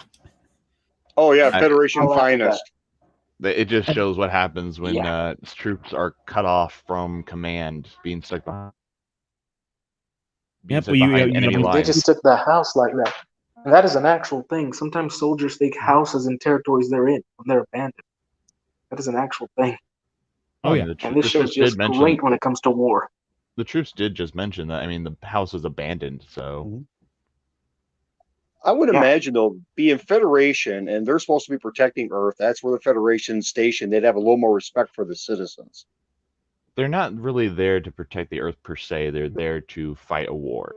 Oh yeah, I- Federation I'll laugh at finest. It just shows what happens when Yeah. troops are cut off from command, being stuck behind, Yep, well, you enemy know, They lines. just took the house like that. And that is an actual thing. Sometimes soldiers take houses and territories they're in when they're abandoned. That is an actual thing. Oh yeah. And this show is just great when it comes to war. The troops did just mention that. I mean, the house was abandoned, so Mhm. I would Yeah. imagine though, being Federation and they're supposed to be protecting Earth, that's where the Federation's stationed. They'd have a little more respect for the citizens. they're not really there to protect the Earth per se. They're there to fight a war.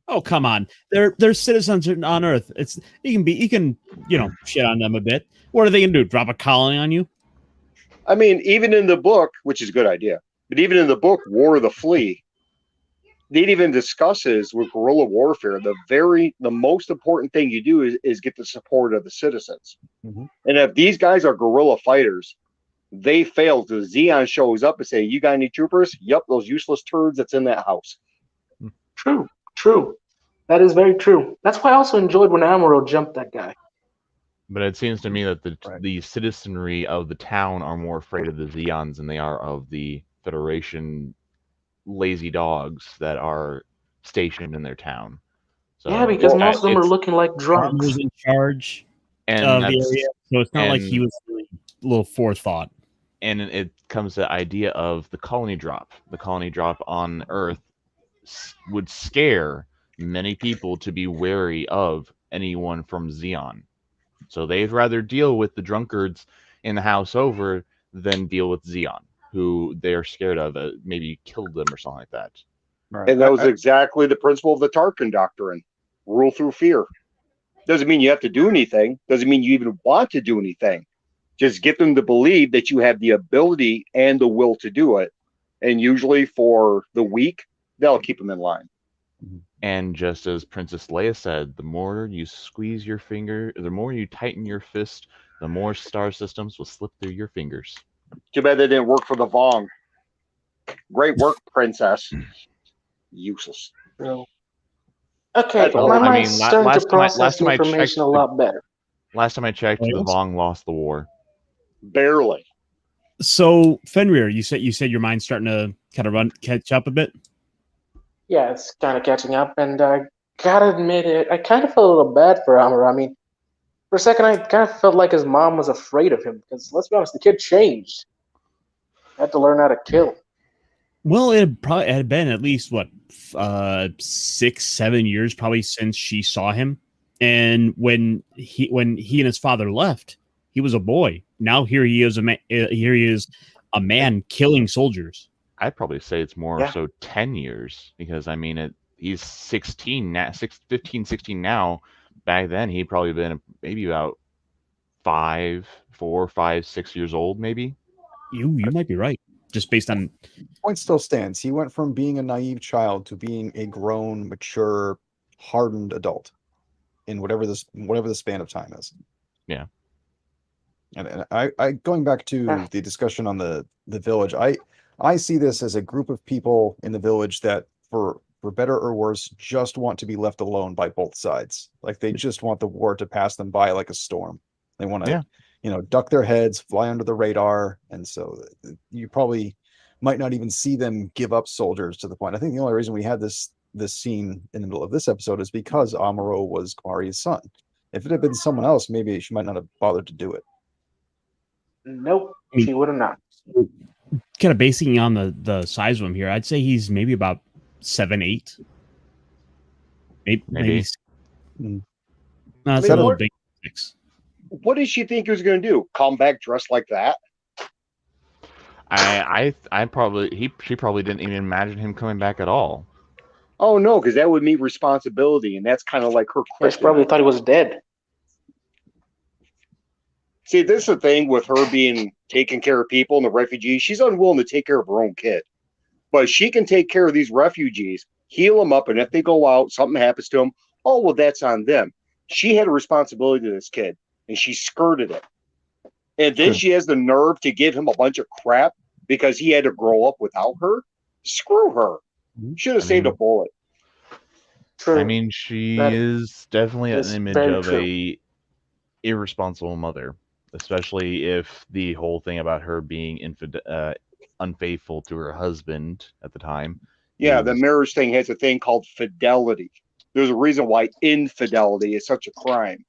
Oh come on. They're citizens on Earth. You can shit on them a bit. What are they gonna do? Drop a colony on you? I mean, even in the book, which is a good idea, but even in the book, War of the Flea, it even discusses with guerrilla warfare, the most important thing you do is get the support of the citizens. Mhm. And if these guys are guerrilla fighters, they fail. The Xeon shows up and say, "You got any troopers?" Yup, those useless turds that's in that house. True. That is very true. That's why I also enjoyed when Amuro jumped that guy. But it seems to me that Right. the citizenry of the town are more afraid of the Zeons than they are of the Federation lazy dogs that are stationed in their town. So Yeah, because Well, most of them are it's- looking like Arm drunks. was in charge and of the that's- area, so it's not like he and- was really a little forethought. and it comes to the idea of the colony drop. The colony drop on Earth would scare many people to be wary of anyone from Xeon. So they'd rather deal with the drunkards in the house over than deal with Xeon, who they're scared of, maybe killed them or something like that. Right. And that was I- exactly the principle of the Tarkin doctrine: rule through fear. Doesn't mean you have to do anything. Doesn't mean you even want to do anything. Just get them to believe that you have the ability and the will to do it. And usually for the weak, they'll keep them in line. And just as Princess Leia said, the more you squeeze your finger, the more you tighten your fist, the more star systems will slip through your fingers. Too bad that didn't work for the Vong. Great work, Princess. Useless. So, okay, That's all. my I mean, mind's starting last to time process the I checked, information a lot better. Last time I checked, Oh, the yes? Vong lost the war. Barely. So Fenrir, you said your mind's starting to kind of catch up a bit. Yeah, it's kind of catching up, and I gotta admit it. I kind of felt a little bad for Amuro. I mean, for a second, I kind of felt like his mom was afraid of him because, let's be honest, the kid changed. Had to learn how to kill. Well, it probably had been at least 6-7 years probably since she saw him, and when he and his father left, he was a boy. Now here he is a man killing soldiers. I'd probably say it's more Yeah. so 10 years because I mean he's 16 now, 15, 16 now. Back then he'd probably been maybe about 4, 5, 6 years old, maybe. You might be right, just based on Point still stands. He went from being a naive child to being a grown, mature, hardened adult in whatever the span of time is. Yeah. And I going back to the discussion on the village, I see this as a group of people in the village that for better or worse just want to be left alone by both sides. Like they just want the war to pass them by like a storm. They want to duck their heads, fly under the radar, and so you probably might not even see them give up soldiers to the point. I think the only reason we had this scene in the middle of this episode is because Amuro was Kamari's son. If it had been someone else, maybe she might not have bothered to do it. Nope, she would have not. kind of basing on the size of him here. I'd say he's maybe about 7, 8. Maybe. Mm. No, it's I mean, a little what- big. 6. What did she think he was going to do? Come back dressed like that? She probably didn't even imagine him coming back at all. Oh no, because that would mean responsibility, and that's kind of like her Yeah, she kryptonite. probably thought he was dead. See, this is the thing with her being taking care of people and the refugees. She's unwilling to take care of her own kid, but she can take care of these refugees, heal them up, and if they go out, something happens to them. Oh well, that's on them. She had a responsibility to this kid, and she skirted it. And then she has the nerve to give him a bunch of crap because he had to grow up without her. Screw her. Should have saved a bullet. True. I mean, she That is definitely an is image very of true. a irresponsible mother, especially if the whole thing about her being unfaithful to her husband at the time. Yeah, the marriage thing has a thing called fidelity. There's a reason why infidelity is such a crime.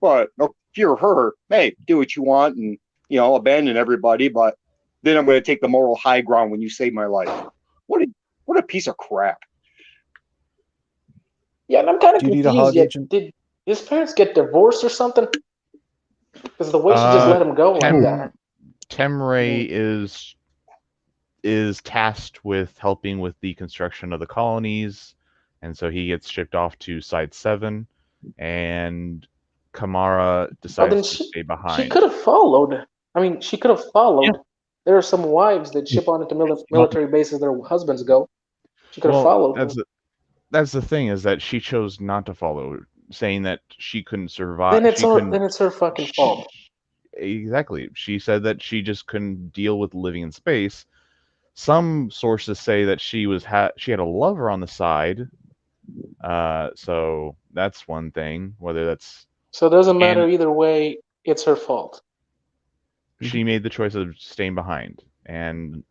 But if you're her, hey, do what you want and, abandon everybody, but then I'm going to take the moral high ground when you save my life. What a piece of crap. Yeah, and I'm kind of Do you need a confused. hug agent? Did his parents get divorced or something? Because the way she just let him go like that. Temray is tasked with helping with the construction of the colonies, and so he gets shipped off to Site 7, and Kamara decides to stay behind. She could have followed. She could have followed. Yeah. There are some wives that ship on into military bases their husbands go. She could have followed. That's the thing, is that she chose not to follow, saying that she couldn't survive. Then it's her fucking fault. Exactly. She said that she just couldn't deal with living in space. Some sources say that she had a lover on the side. So that's one thing. Whether that's so it doesn't matter either way. It's her fault. She made the choice of staying behind, and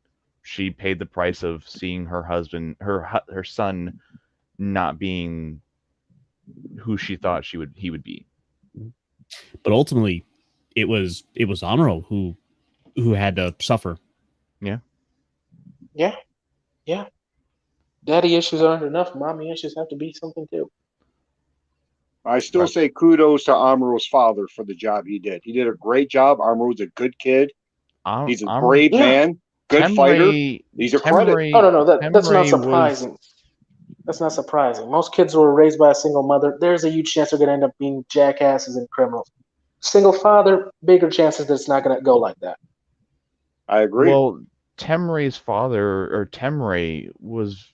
she paid the price of seeing her husband, her son, not being who she thought he would be. But ultimately, it was Amuro who had to suffer. Yeah. Daddy issues aren't enough. Mommy issues have to be something too. I still say kudos to Amuro's father for the job he did. He did a great job. Amuro's a good kid. He's a brave man, good fighter. He's a credit. Oh no, that's not surprising. That's not surprising. Most kids who were raised by a single mother, there's a huge chance they're going to end up being jackasses and criminals. Single father, bigger chances that it's not going to go like that. I agree. Well, Temray's father, or Temray, was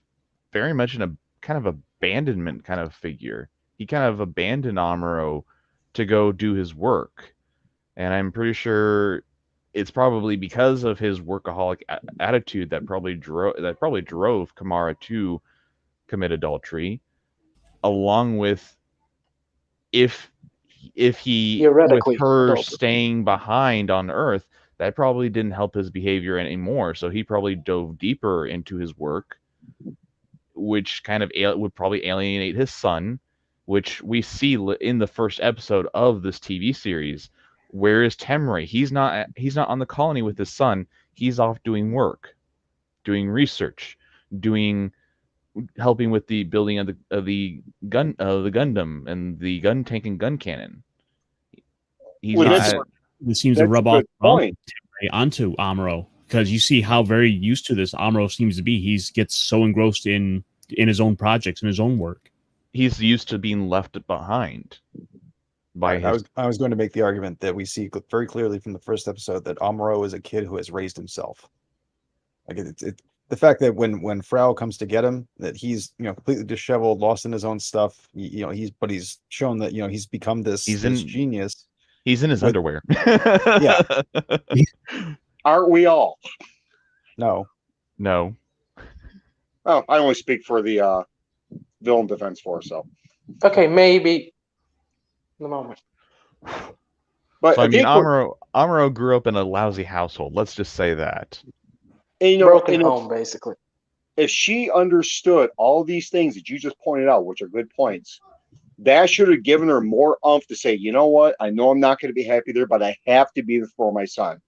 very much in a kind of abandonment kind of figure. He kind of abandoned Amuro to go do his work. And I'm pretty sure it's probably because of his workaholic attitude that probably drove Kamara to commit adultery, along with if he with her staying behind on Earth, that probably didn't help his behavior anymore. So he probably dove deeper into his work, which kind of would probably alienate his son, which we see in the first episode of this TV series. Where is Temray? He's not on the colony with his son. He's off doing work, doing research, helping with the building of the Gundam and the gun tank and gun cannon. It seems to rub off onto Amuro, because you see how very used to this Amuro seems to be. He gets so engrossed in his own projects and his own work. He's used to being left behind. I was going to make the argument that we see very clearly from the first episode that Amuro is a kid who has raised himself. Like the fact that when Frau comes to get him, that he's completely disheveled, lost in his own stuff. He's shown that he's become this genius. He's in his underwear. Yeah. Aren't we all? No. Oh, I only speak for the Villain Defense Force, so. Okay, maybe. In the moment. But so, Amuro grew up in a lousy household. Let's just say that. And, broken home, basically. If she understood all these things that you just pointed out, which are good points, that should have given her more oomph to say, you know what? I know I'm not going to be happy there, but I have to be there for my son.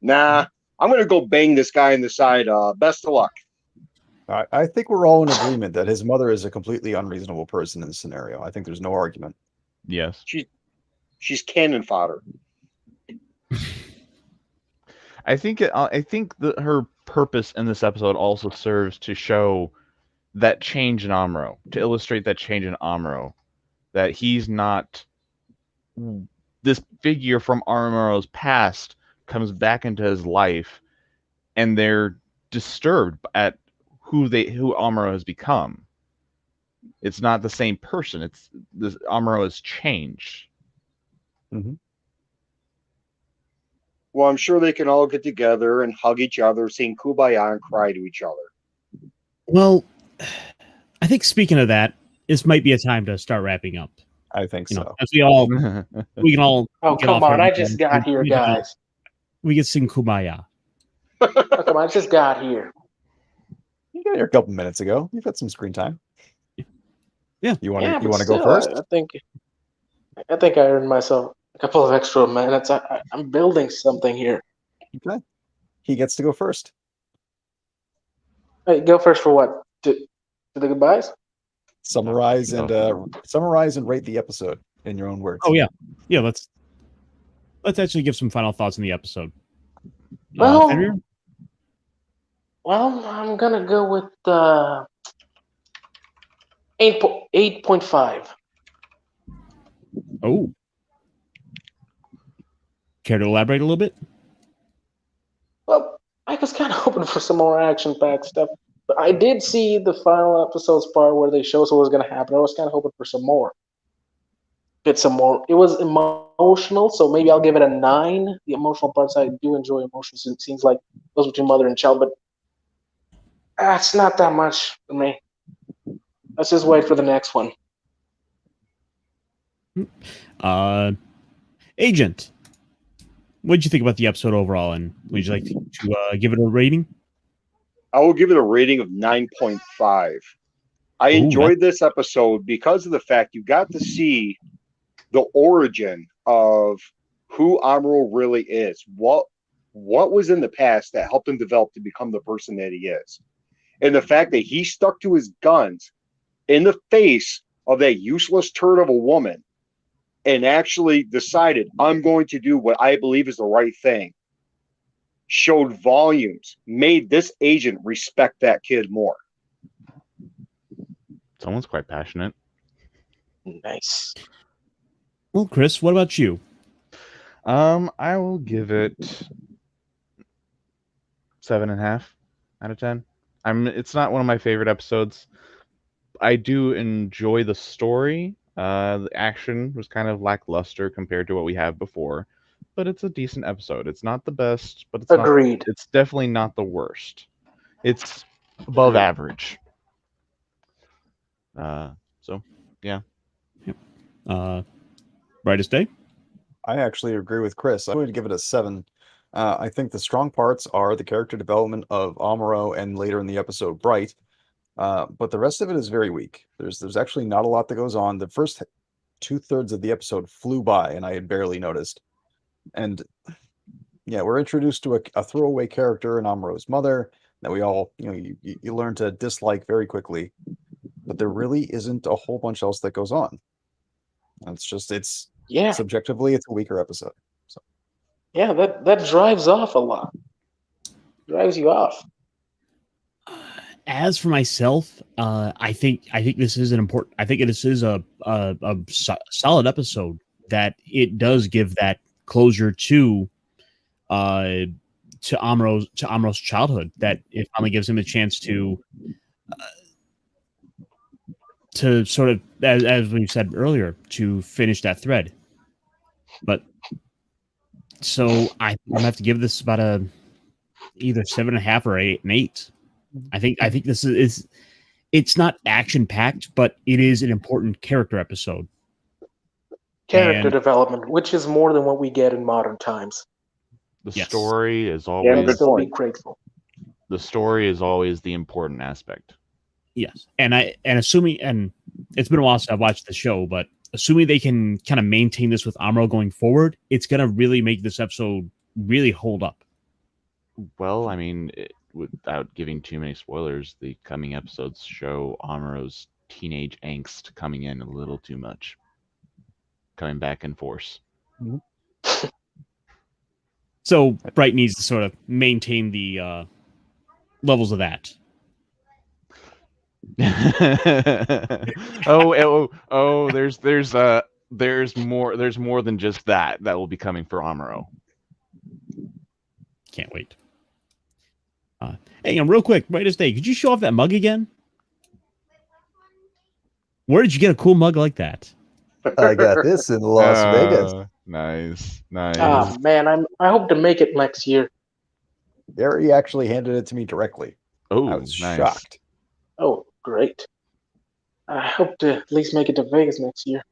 Nah, I'm going to go bang this guy in the side. Best of luck. I think we're all in agreement that his mother is a completely unreasonable person in this scenario. I think there's no argument. Yes. She's cannon fodder. I think that her purpose in this episode also serves to show that change in Amuro, to illustrate that change in Amuro, that he's not this figure from Amuro's past comes back into his life, and they're disturbed at who Amuro has become. It's not the same person. It's this Amuro has changed. Mm-hmm. Well, I'm sure they can all get together and hug each other, sing Kumbaya, and cry to each other. Well, I think speaking of that, this might be a time to start wrapping up. I think so. As we can all. Oh, get come off on. here I just got here, guys. We get sing Kumbaya. Oh, come on. I just got here. You got here a couple minutes ago. You've had some screen time. Yeah. You want Yeah, to but go still, first? I think I earned myself a couple of extra minutes. I'm building something here. Okay. He gets to go first. Hey, go first for what? To the goodbyes? Summarize and rate the episode in your own words. Oh yeah. Let's actually give some final thoughts on the episode. Well, Fenrir? Well, I'm gonna go with 8.5. Oh. Care to elaborate a little bit? Well, I was kind of hoping for some more action-packed stuff, but I did see the final episode's part where they show us what was gonna happen. I was kind of hoping for some more. Get some more. It was emotional, so maybe I'll give it a 9. The emotional parts, I do enjoy emotional scenes like those between mother and child, but it's not that much for me. Let's just wait for the next one. Agent, what did you think about the episode overall, and would you like to give it a rating? I will give it a rating of 9.5. I enjoyed this episode because of the fact you got to see the origin of who Amuro really is. What was in the past that helped him develop to become the person that he is. And the fact that he stuck to his guns in the face of that useless turd of a woman and actually decided, I'm going to do what I believe is the right thing, showed volumes, made this agent respect that kid more. Someone's quite passionate. Nice. Well, Chris, what about you? I will give it 7.5 out of 10. It's not one of my favorite episodes. I do enjoy the story. The action was kind of lackluster compared to what we have before, but it's a decent episode. It's not the best, but it's Agreed. It's definitely not the worst. It's above average. So yeah. Brightest day? I actually agree with Chris. I'm going to give it a 7. I think the strong parts are the character development of Amuro and later in the episode Bright, but the rest of it is very weak. There's actually not a lot that goes on. The first 2/3 of the episode flew by, and I had barely noticed. And yeah, we're introduced to a throwaway character in Amuro's mother that we all, you learn to dislike very quickly. But there really isn't a whole bunch else that goes on. And subjectively, it's a weaker episode. So yeah, that drives off a lot. Drives you off. As for myself, I think this is an important. I think this is a solid episode that it does give that closure to Amuro's childhood. That it finally gives him a chance to sort of, as we said earlier, to finish that thread. But so I'm gonna have to give this about either 7.5 or 8. I think this is it's not action packed, but it is an important character episode. Character development, which is more than what we get in modern times. The story is always. Yeah, still be grateful. The story is always the important aspect. Yes, and assuming, and it's been a while since I've watched the show, but assuming they can kind of maintain this with Amuro going forward, it's gonna really make this episode really hold up. Well, I mean, without giving too many spoilers, the coming episodes show Amuro's teenage angst coming in a little too much, coming back in force. Mm-hmm. So Bright needs to sort of maintain the levels of that. There's more than just that will be coming for Amuro. Can't wait. Hey, real quick, Brightest Day, could you show off that mug again? Where did you get a cool mug like that? I got this in Las Vegas. Nice. Ah, man, I hope to make it next year. Gary actually handed it to me directly. Oh, I was nice. shocked. Oh, great. I hope to at least make it to Vegas next year.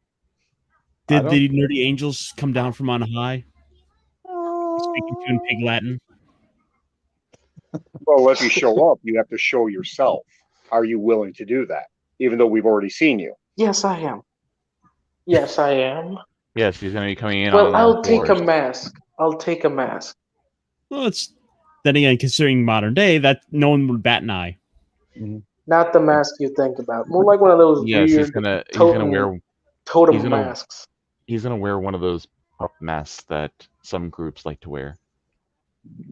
Did the nerdy angels come down from on high? Speaking to you in pig Latin? Well, if you show up, you have to show yourself. Are you willing to do that? Even though we've already seen you. Yes, I am. Yes, I am. Yes, he's going to be coming in. Well, on I'll take a force. mask. I'll take a mask. Well, it's then again, considering modern day, that no one would bat an eye. Not the mask you think about. More like one of those Yes, weird he's gonna wear totem he's gonna- masks. he's gonna wear one of those pup masks that some groups like to wear.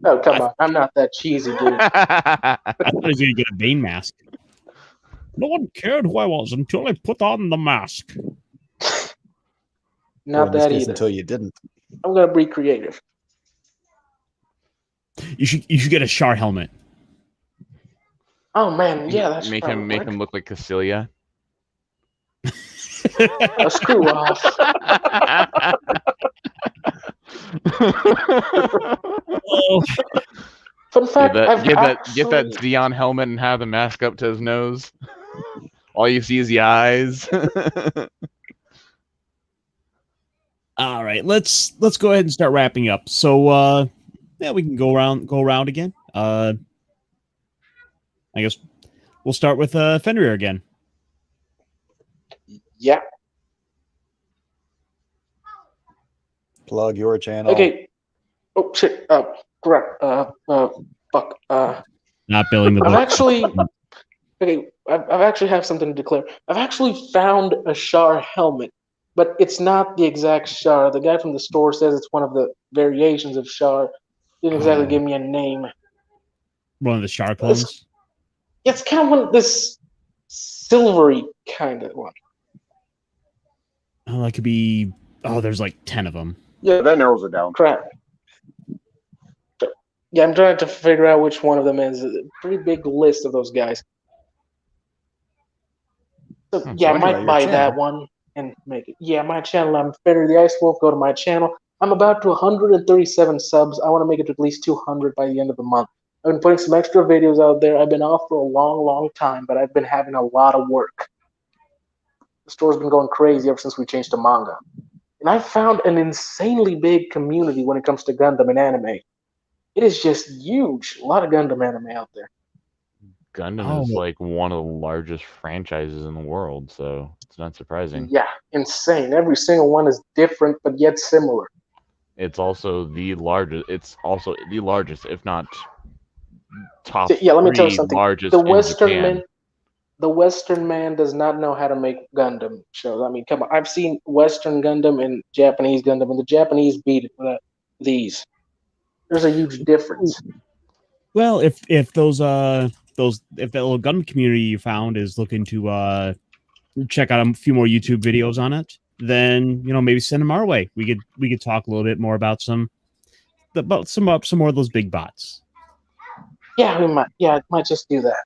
Oh, come on. I'm not that cheesy, dude. I thought he was going to get a Bane mask. No one cared who I was until I put on the mask. Not in this that case, either. until you didn't. I'm going to be creative. You should get a Char helmet. Oh, man. Yeah, that's make probably him look like Cassilia. Screw off. Oh, Fun fact, get that Xeon helmet and have the mask up to his nose. All you see is the eyes. all right, let's go ahead and start wrapping up. So yeah, we can go around again. I guess we'll start with Fenrir again. Yeah. Plug your channel. Okay. Oh, shit. Crap. Fuck. Not billing the I've book. actually... Okay, I've actually have something to declare. I've actually found a Char helmet, but it's not the exact Char. The guy from the store says it's one of the variations of Char. Didn't exactly give me a name. One of the Char clones. It's kind of one of this silvery kind of one. Oh, that could be. Oh, there's like 10 of them. Yeah, that narrows it down. Crap. Yeah, I'm trying to figure out which one of them is. A pretty big list of those guys. So, yeah, I might buy that one and make it. Yeah, my channel. I'm Fenrir the Ice Wolf. Go to my channel. I'm about to 137 subs. I want to make it to at least 200 by the end of the month. I've been putting some extra videos out there. I've been off for a long, long time, but I've been having a lot of work. The store's been going crazy ever since we changed to manga. And I found an insanely big community when it comes to Gundam and anime. It is just huge. A lot of Gundam anime out there. Gundam is like one of the largest franchises in the world, so it's not surprising. Yeah, insane. Every single one is different, but yet similar. It's also the largest. It's also the largest, if not top. Yeah, let me tell you something. Largest The in Western Japan. man, the Western man does not know how to make Gundam shows. I mean, come on. I've seen Western Gundam and Japanese Gundam, and the Japanese beat these. There's a huge difference. Well, if that little Gundam community you found is looking to check out a few more YouTube videos on it, then maybe send them our way. We could talk a little bit more about some more of those big bots. Yeah, we might. Yeah, I might just do that.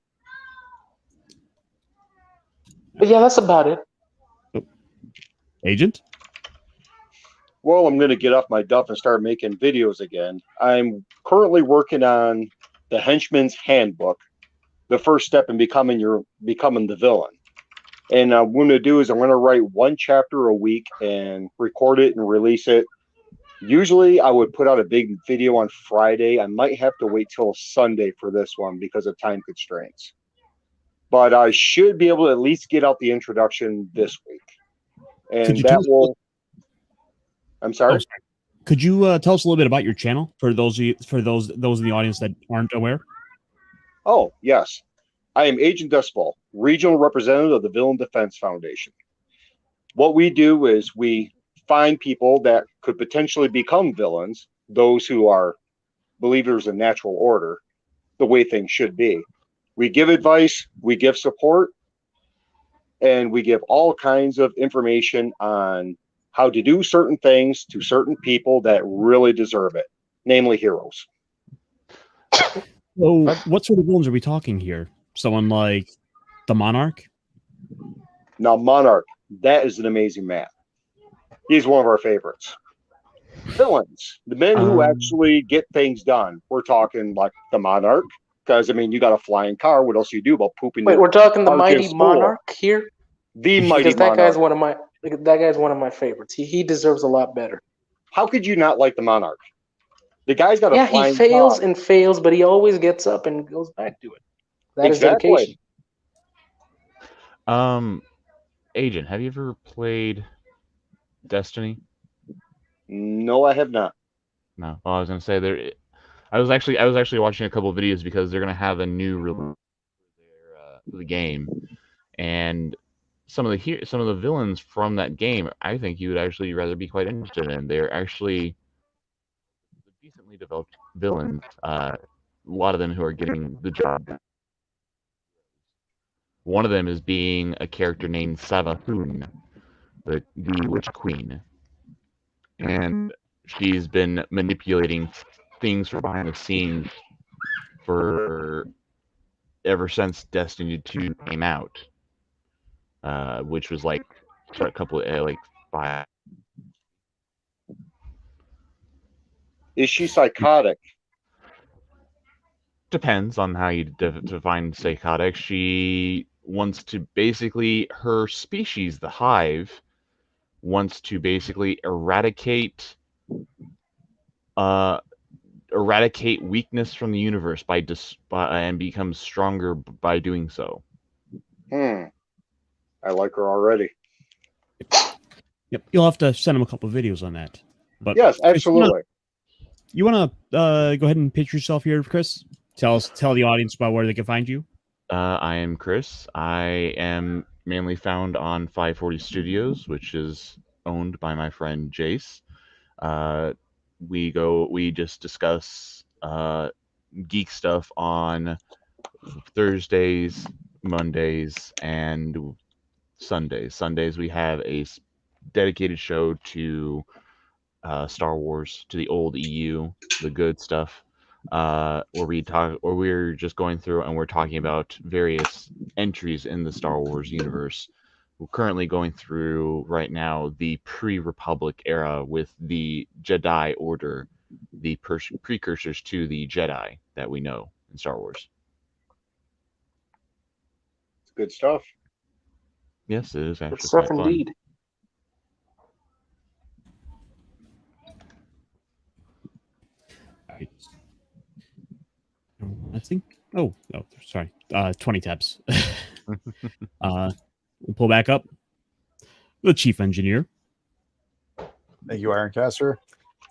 But yeah, that's about it. Agent? Well, I'm going to get off my duff and start making videos again. I'm currently working on the Henchman's Handbook, the first step in becoming the villain. And what I'm going to do is I'm going to write one chapter a week and record it and release it. Usually I would put out a big video on Friday. I might have to wait till Sunday for this one because of time constraints. But I should be able to at least get out the introduction this week. And that will... I'm sorry? Could you tell us a little bit about your channel for those in the audience that aren't aware? Oh, yes. I am Agent Despal, regional representative of the Villain Defense Foundation. What we do is we find people that could potentially become villains, those who are believers in natural order, the way things should be. We give advice, we give support, and we give all kinds of information on how to do certain things to certain people that really deserve it, namely heroes. So, what sort of villains are we talking here? Someone like the Monarch? Now, Monarch, that is an amazing man. He's one of our favorites. Villains, the men who actually get things done. We're talking like the Monarch, because I mean, you got a flying car. What else do you do about pooping? Wait, we're talking the Argus mighty School? Monarch here, The mighty because that Monarch. guy's one of my favorites. He deserves a lot better. How could you not like the Monarch? The guy's got a flying he fails car. and fails, but he always gets up and goes back to it. That is Exactly. dedication. Agent, have you ever played Destiny? No, I have not. No. Well, I was gonna say I was actually watching a couple of videos because they're gonna have a new release for the game, and some of the villains from that game, I think you would actually rather be quite interested in. They're actually decently developed villains. A lot of them who are getting the job done. One of them is being a character named Savathun, the Witch Queen, and she's been manipulating things from behind the scenes for ever since Destiny 2 came out, which was like a couple of 5. Is she psychotic? Depends on how you define psychotic. She wants to basically, her species, the Hive, wants to basically eradicate weakness from the universe and become stronger by doing so. I like her already. Yep, you'll have to send him a couple of videos on that. But yes, absolutely. You want to go ahead and pitch yourself here, Chris? Tell the audience about where they can find you. I am Chris. I am mainly found on 540 Studios, which is owned by my friend Jace. We just discuss geek stuff on Thursdays, Mondays, and Sundays. Sundays we have a dedicated show to Star Wars, to the old EU, the good stuff. We're just going through and we're talking about various entries in the Star Wars universe. We're currently going through right now the pre-Republic era with the Jedi Order, the precursors to the Jedi that we know in Star Wars. It's good stuff. Yes, it is actually Good stuff quite fun. indeed. Right. I think. Oh, sorry. 20 tabs. We'll pull back up. The chief engineer. Thank you, Ironcaster.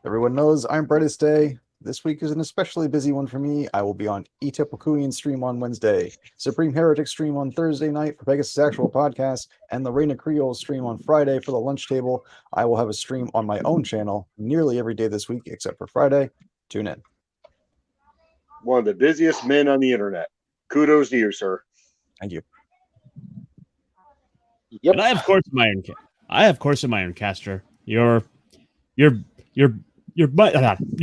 Everyone knows I'm Brightest Day. This week is an especially busy one for me. I will be on Etopokuian stream on Wednesday, Supreme Heretic stream on Thursday night for Pegasus Actual Podcast, and the Reina Creole stream on Friday for the lunch table. I will have a stream on my own channel nearly every day this week, except for Friday. Tune in. One of the busiest men on the internet. Kudos to you, sir. Thank you. Yep. And I, of course, am Ironcaster. Your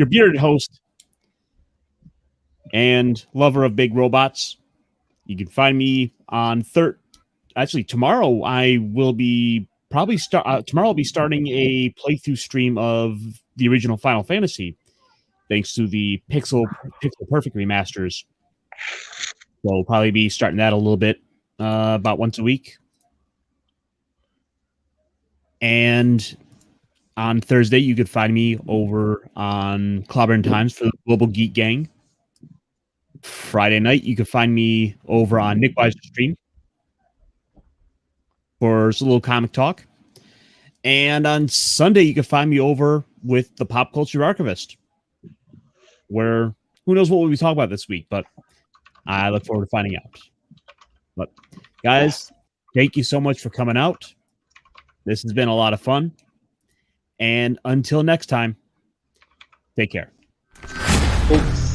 bearded host and lover of big robots. You can find me on tomorrow I will be tomorrow I'll be starting a playthrough stream of the original Final Fantasy, thanks to the Pixel Perfect remasters. So we'll probably be starting that a little bit, about once a week. And on Thursday, you could find me over on Clobbering Times for the Global Geek Gang. Friday night, you could find me over on Nick Wise's stream for a little comic talk. And on Sunday, you can find me over with the Pop Culture Archivist, where who knows what we'll be talking about this week, but I look forward to finding out. But guys, thank you so much for coming out. This has been a lot of fun. And until next time, take care. Thanks.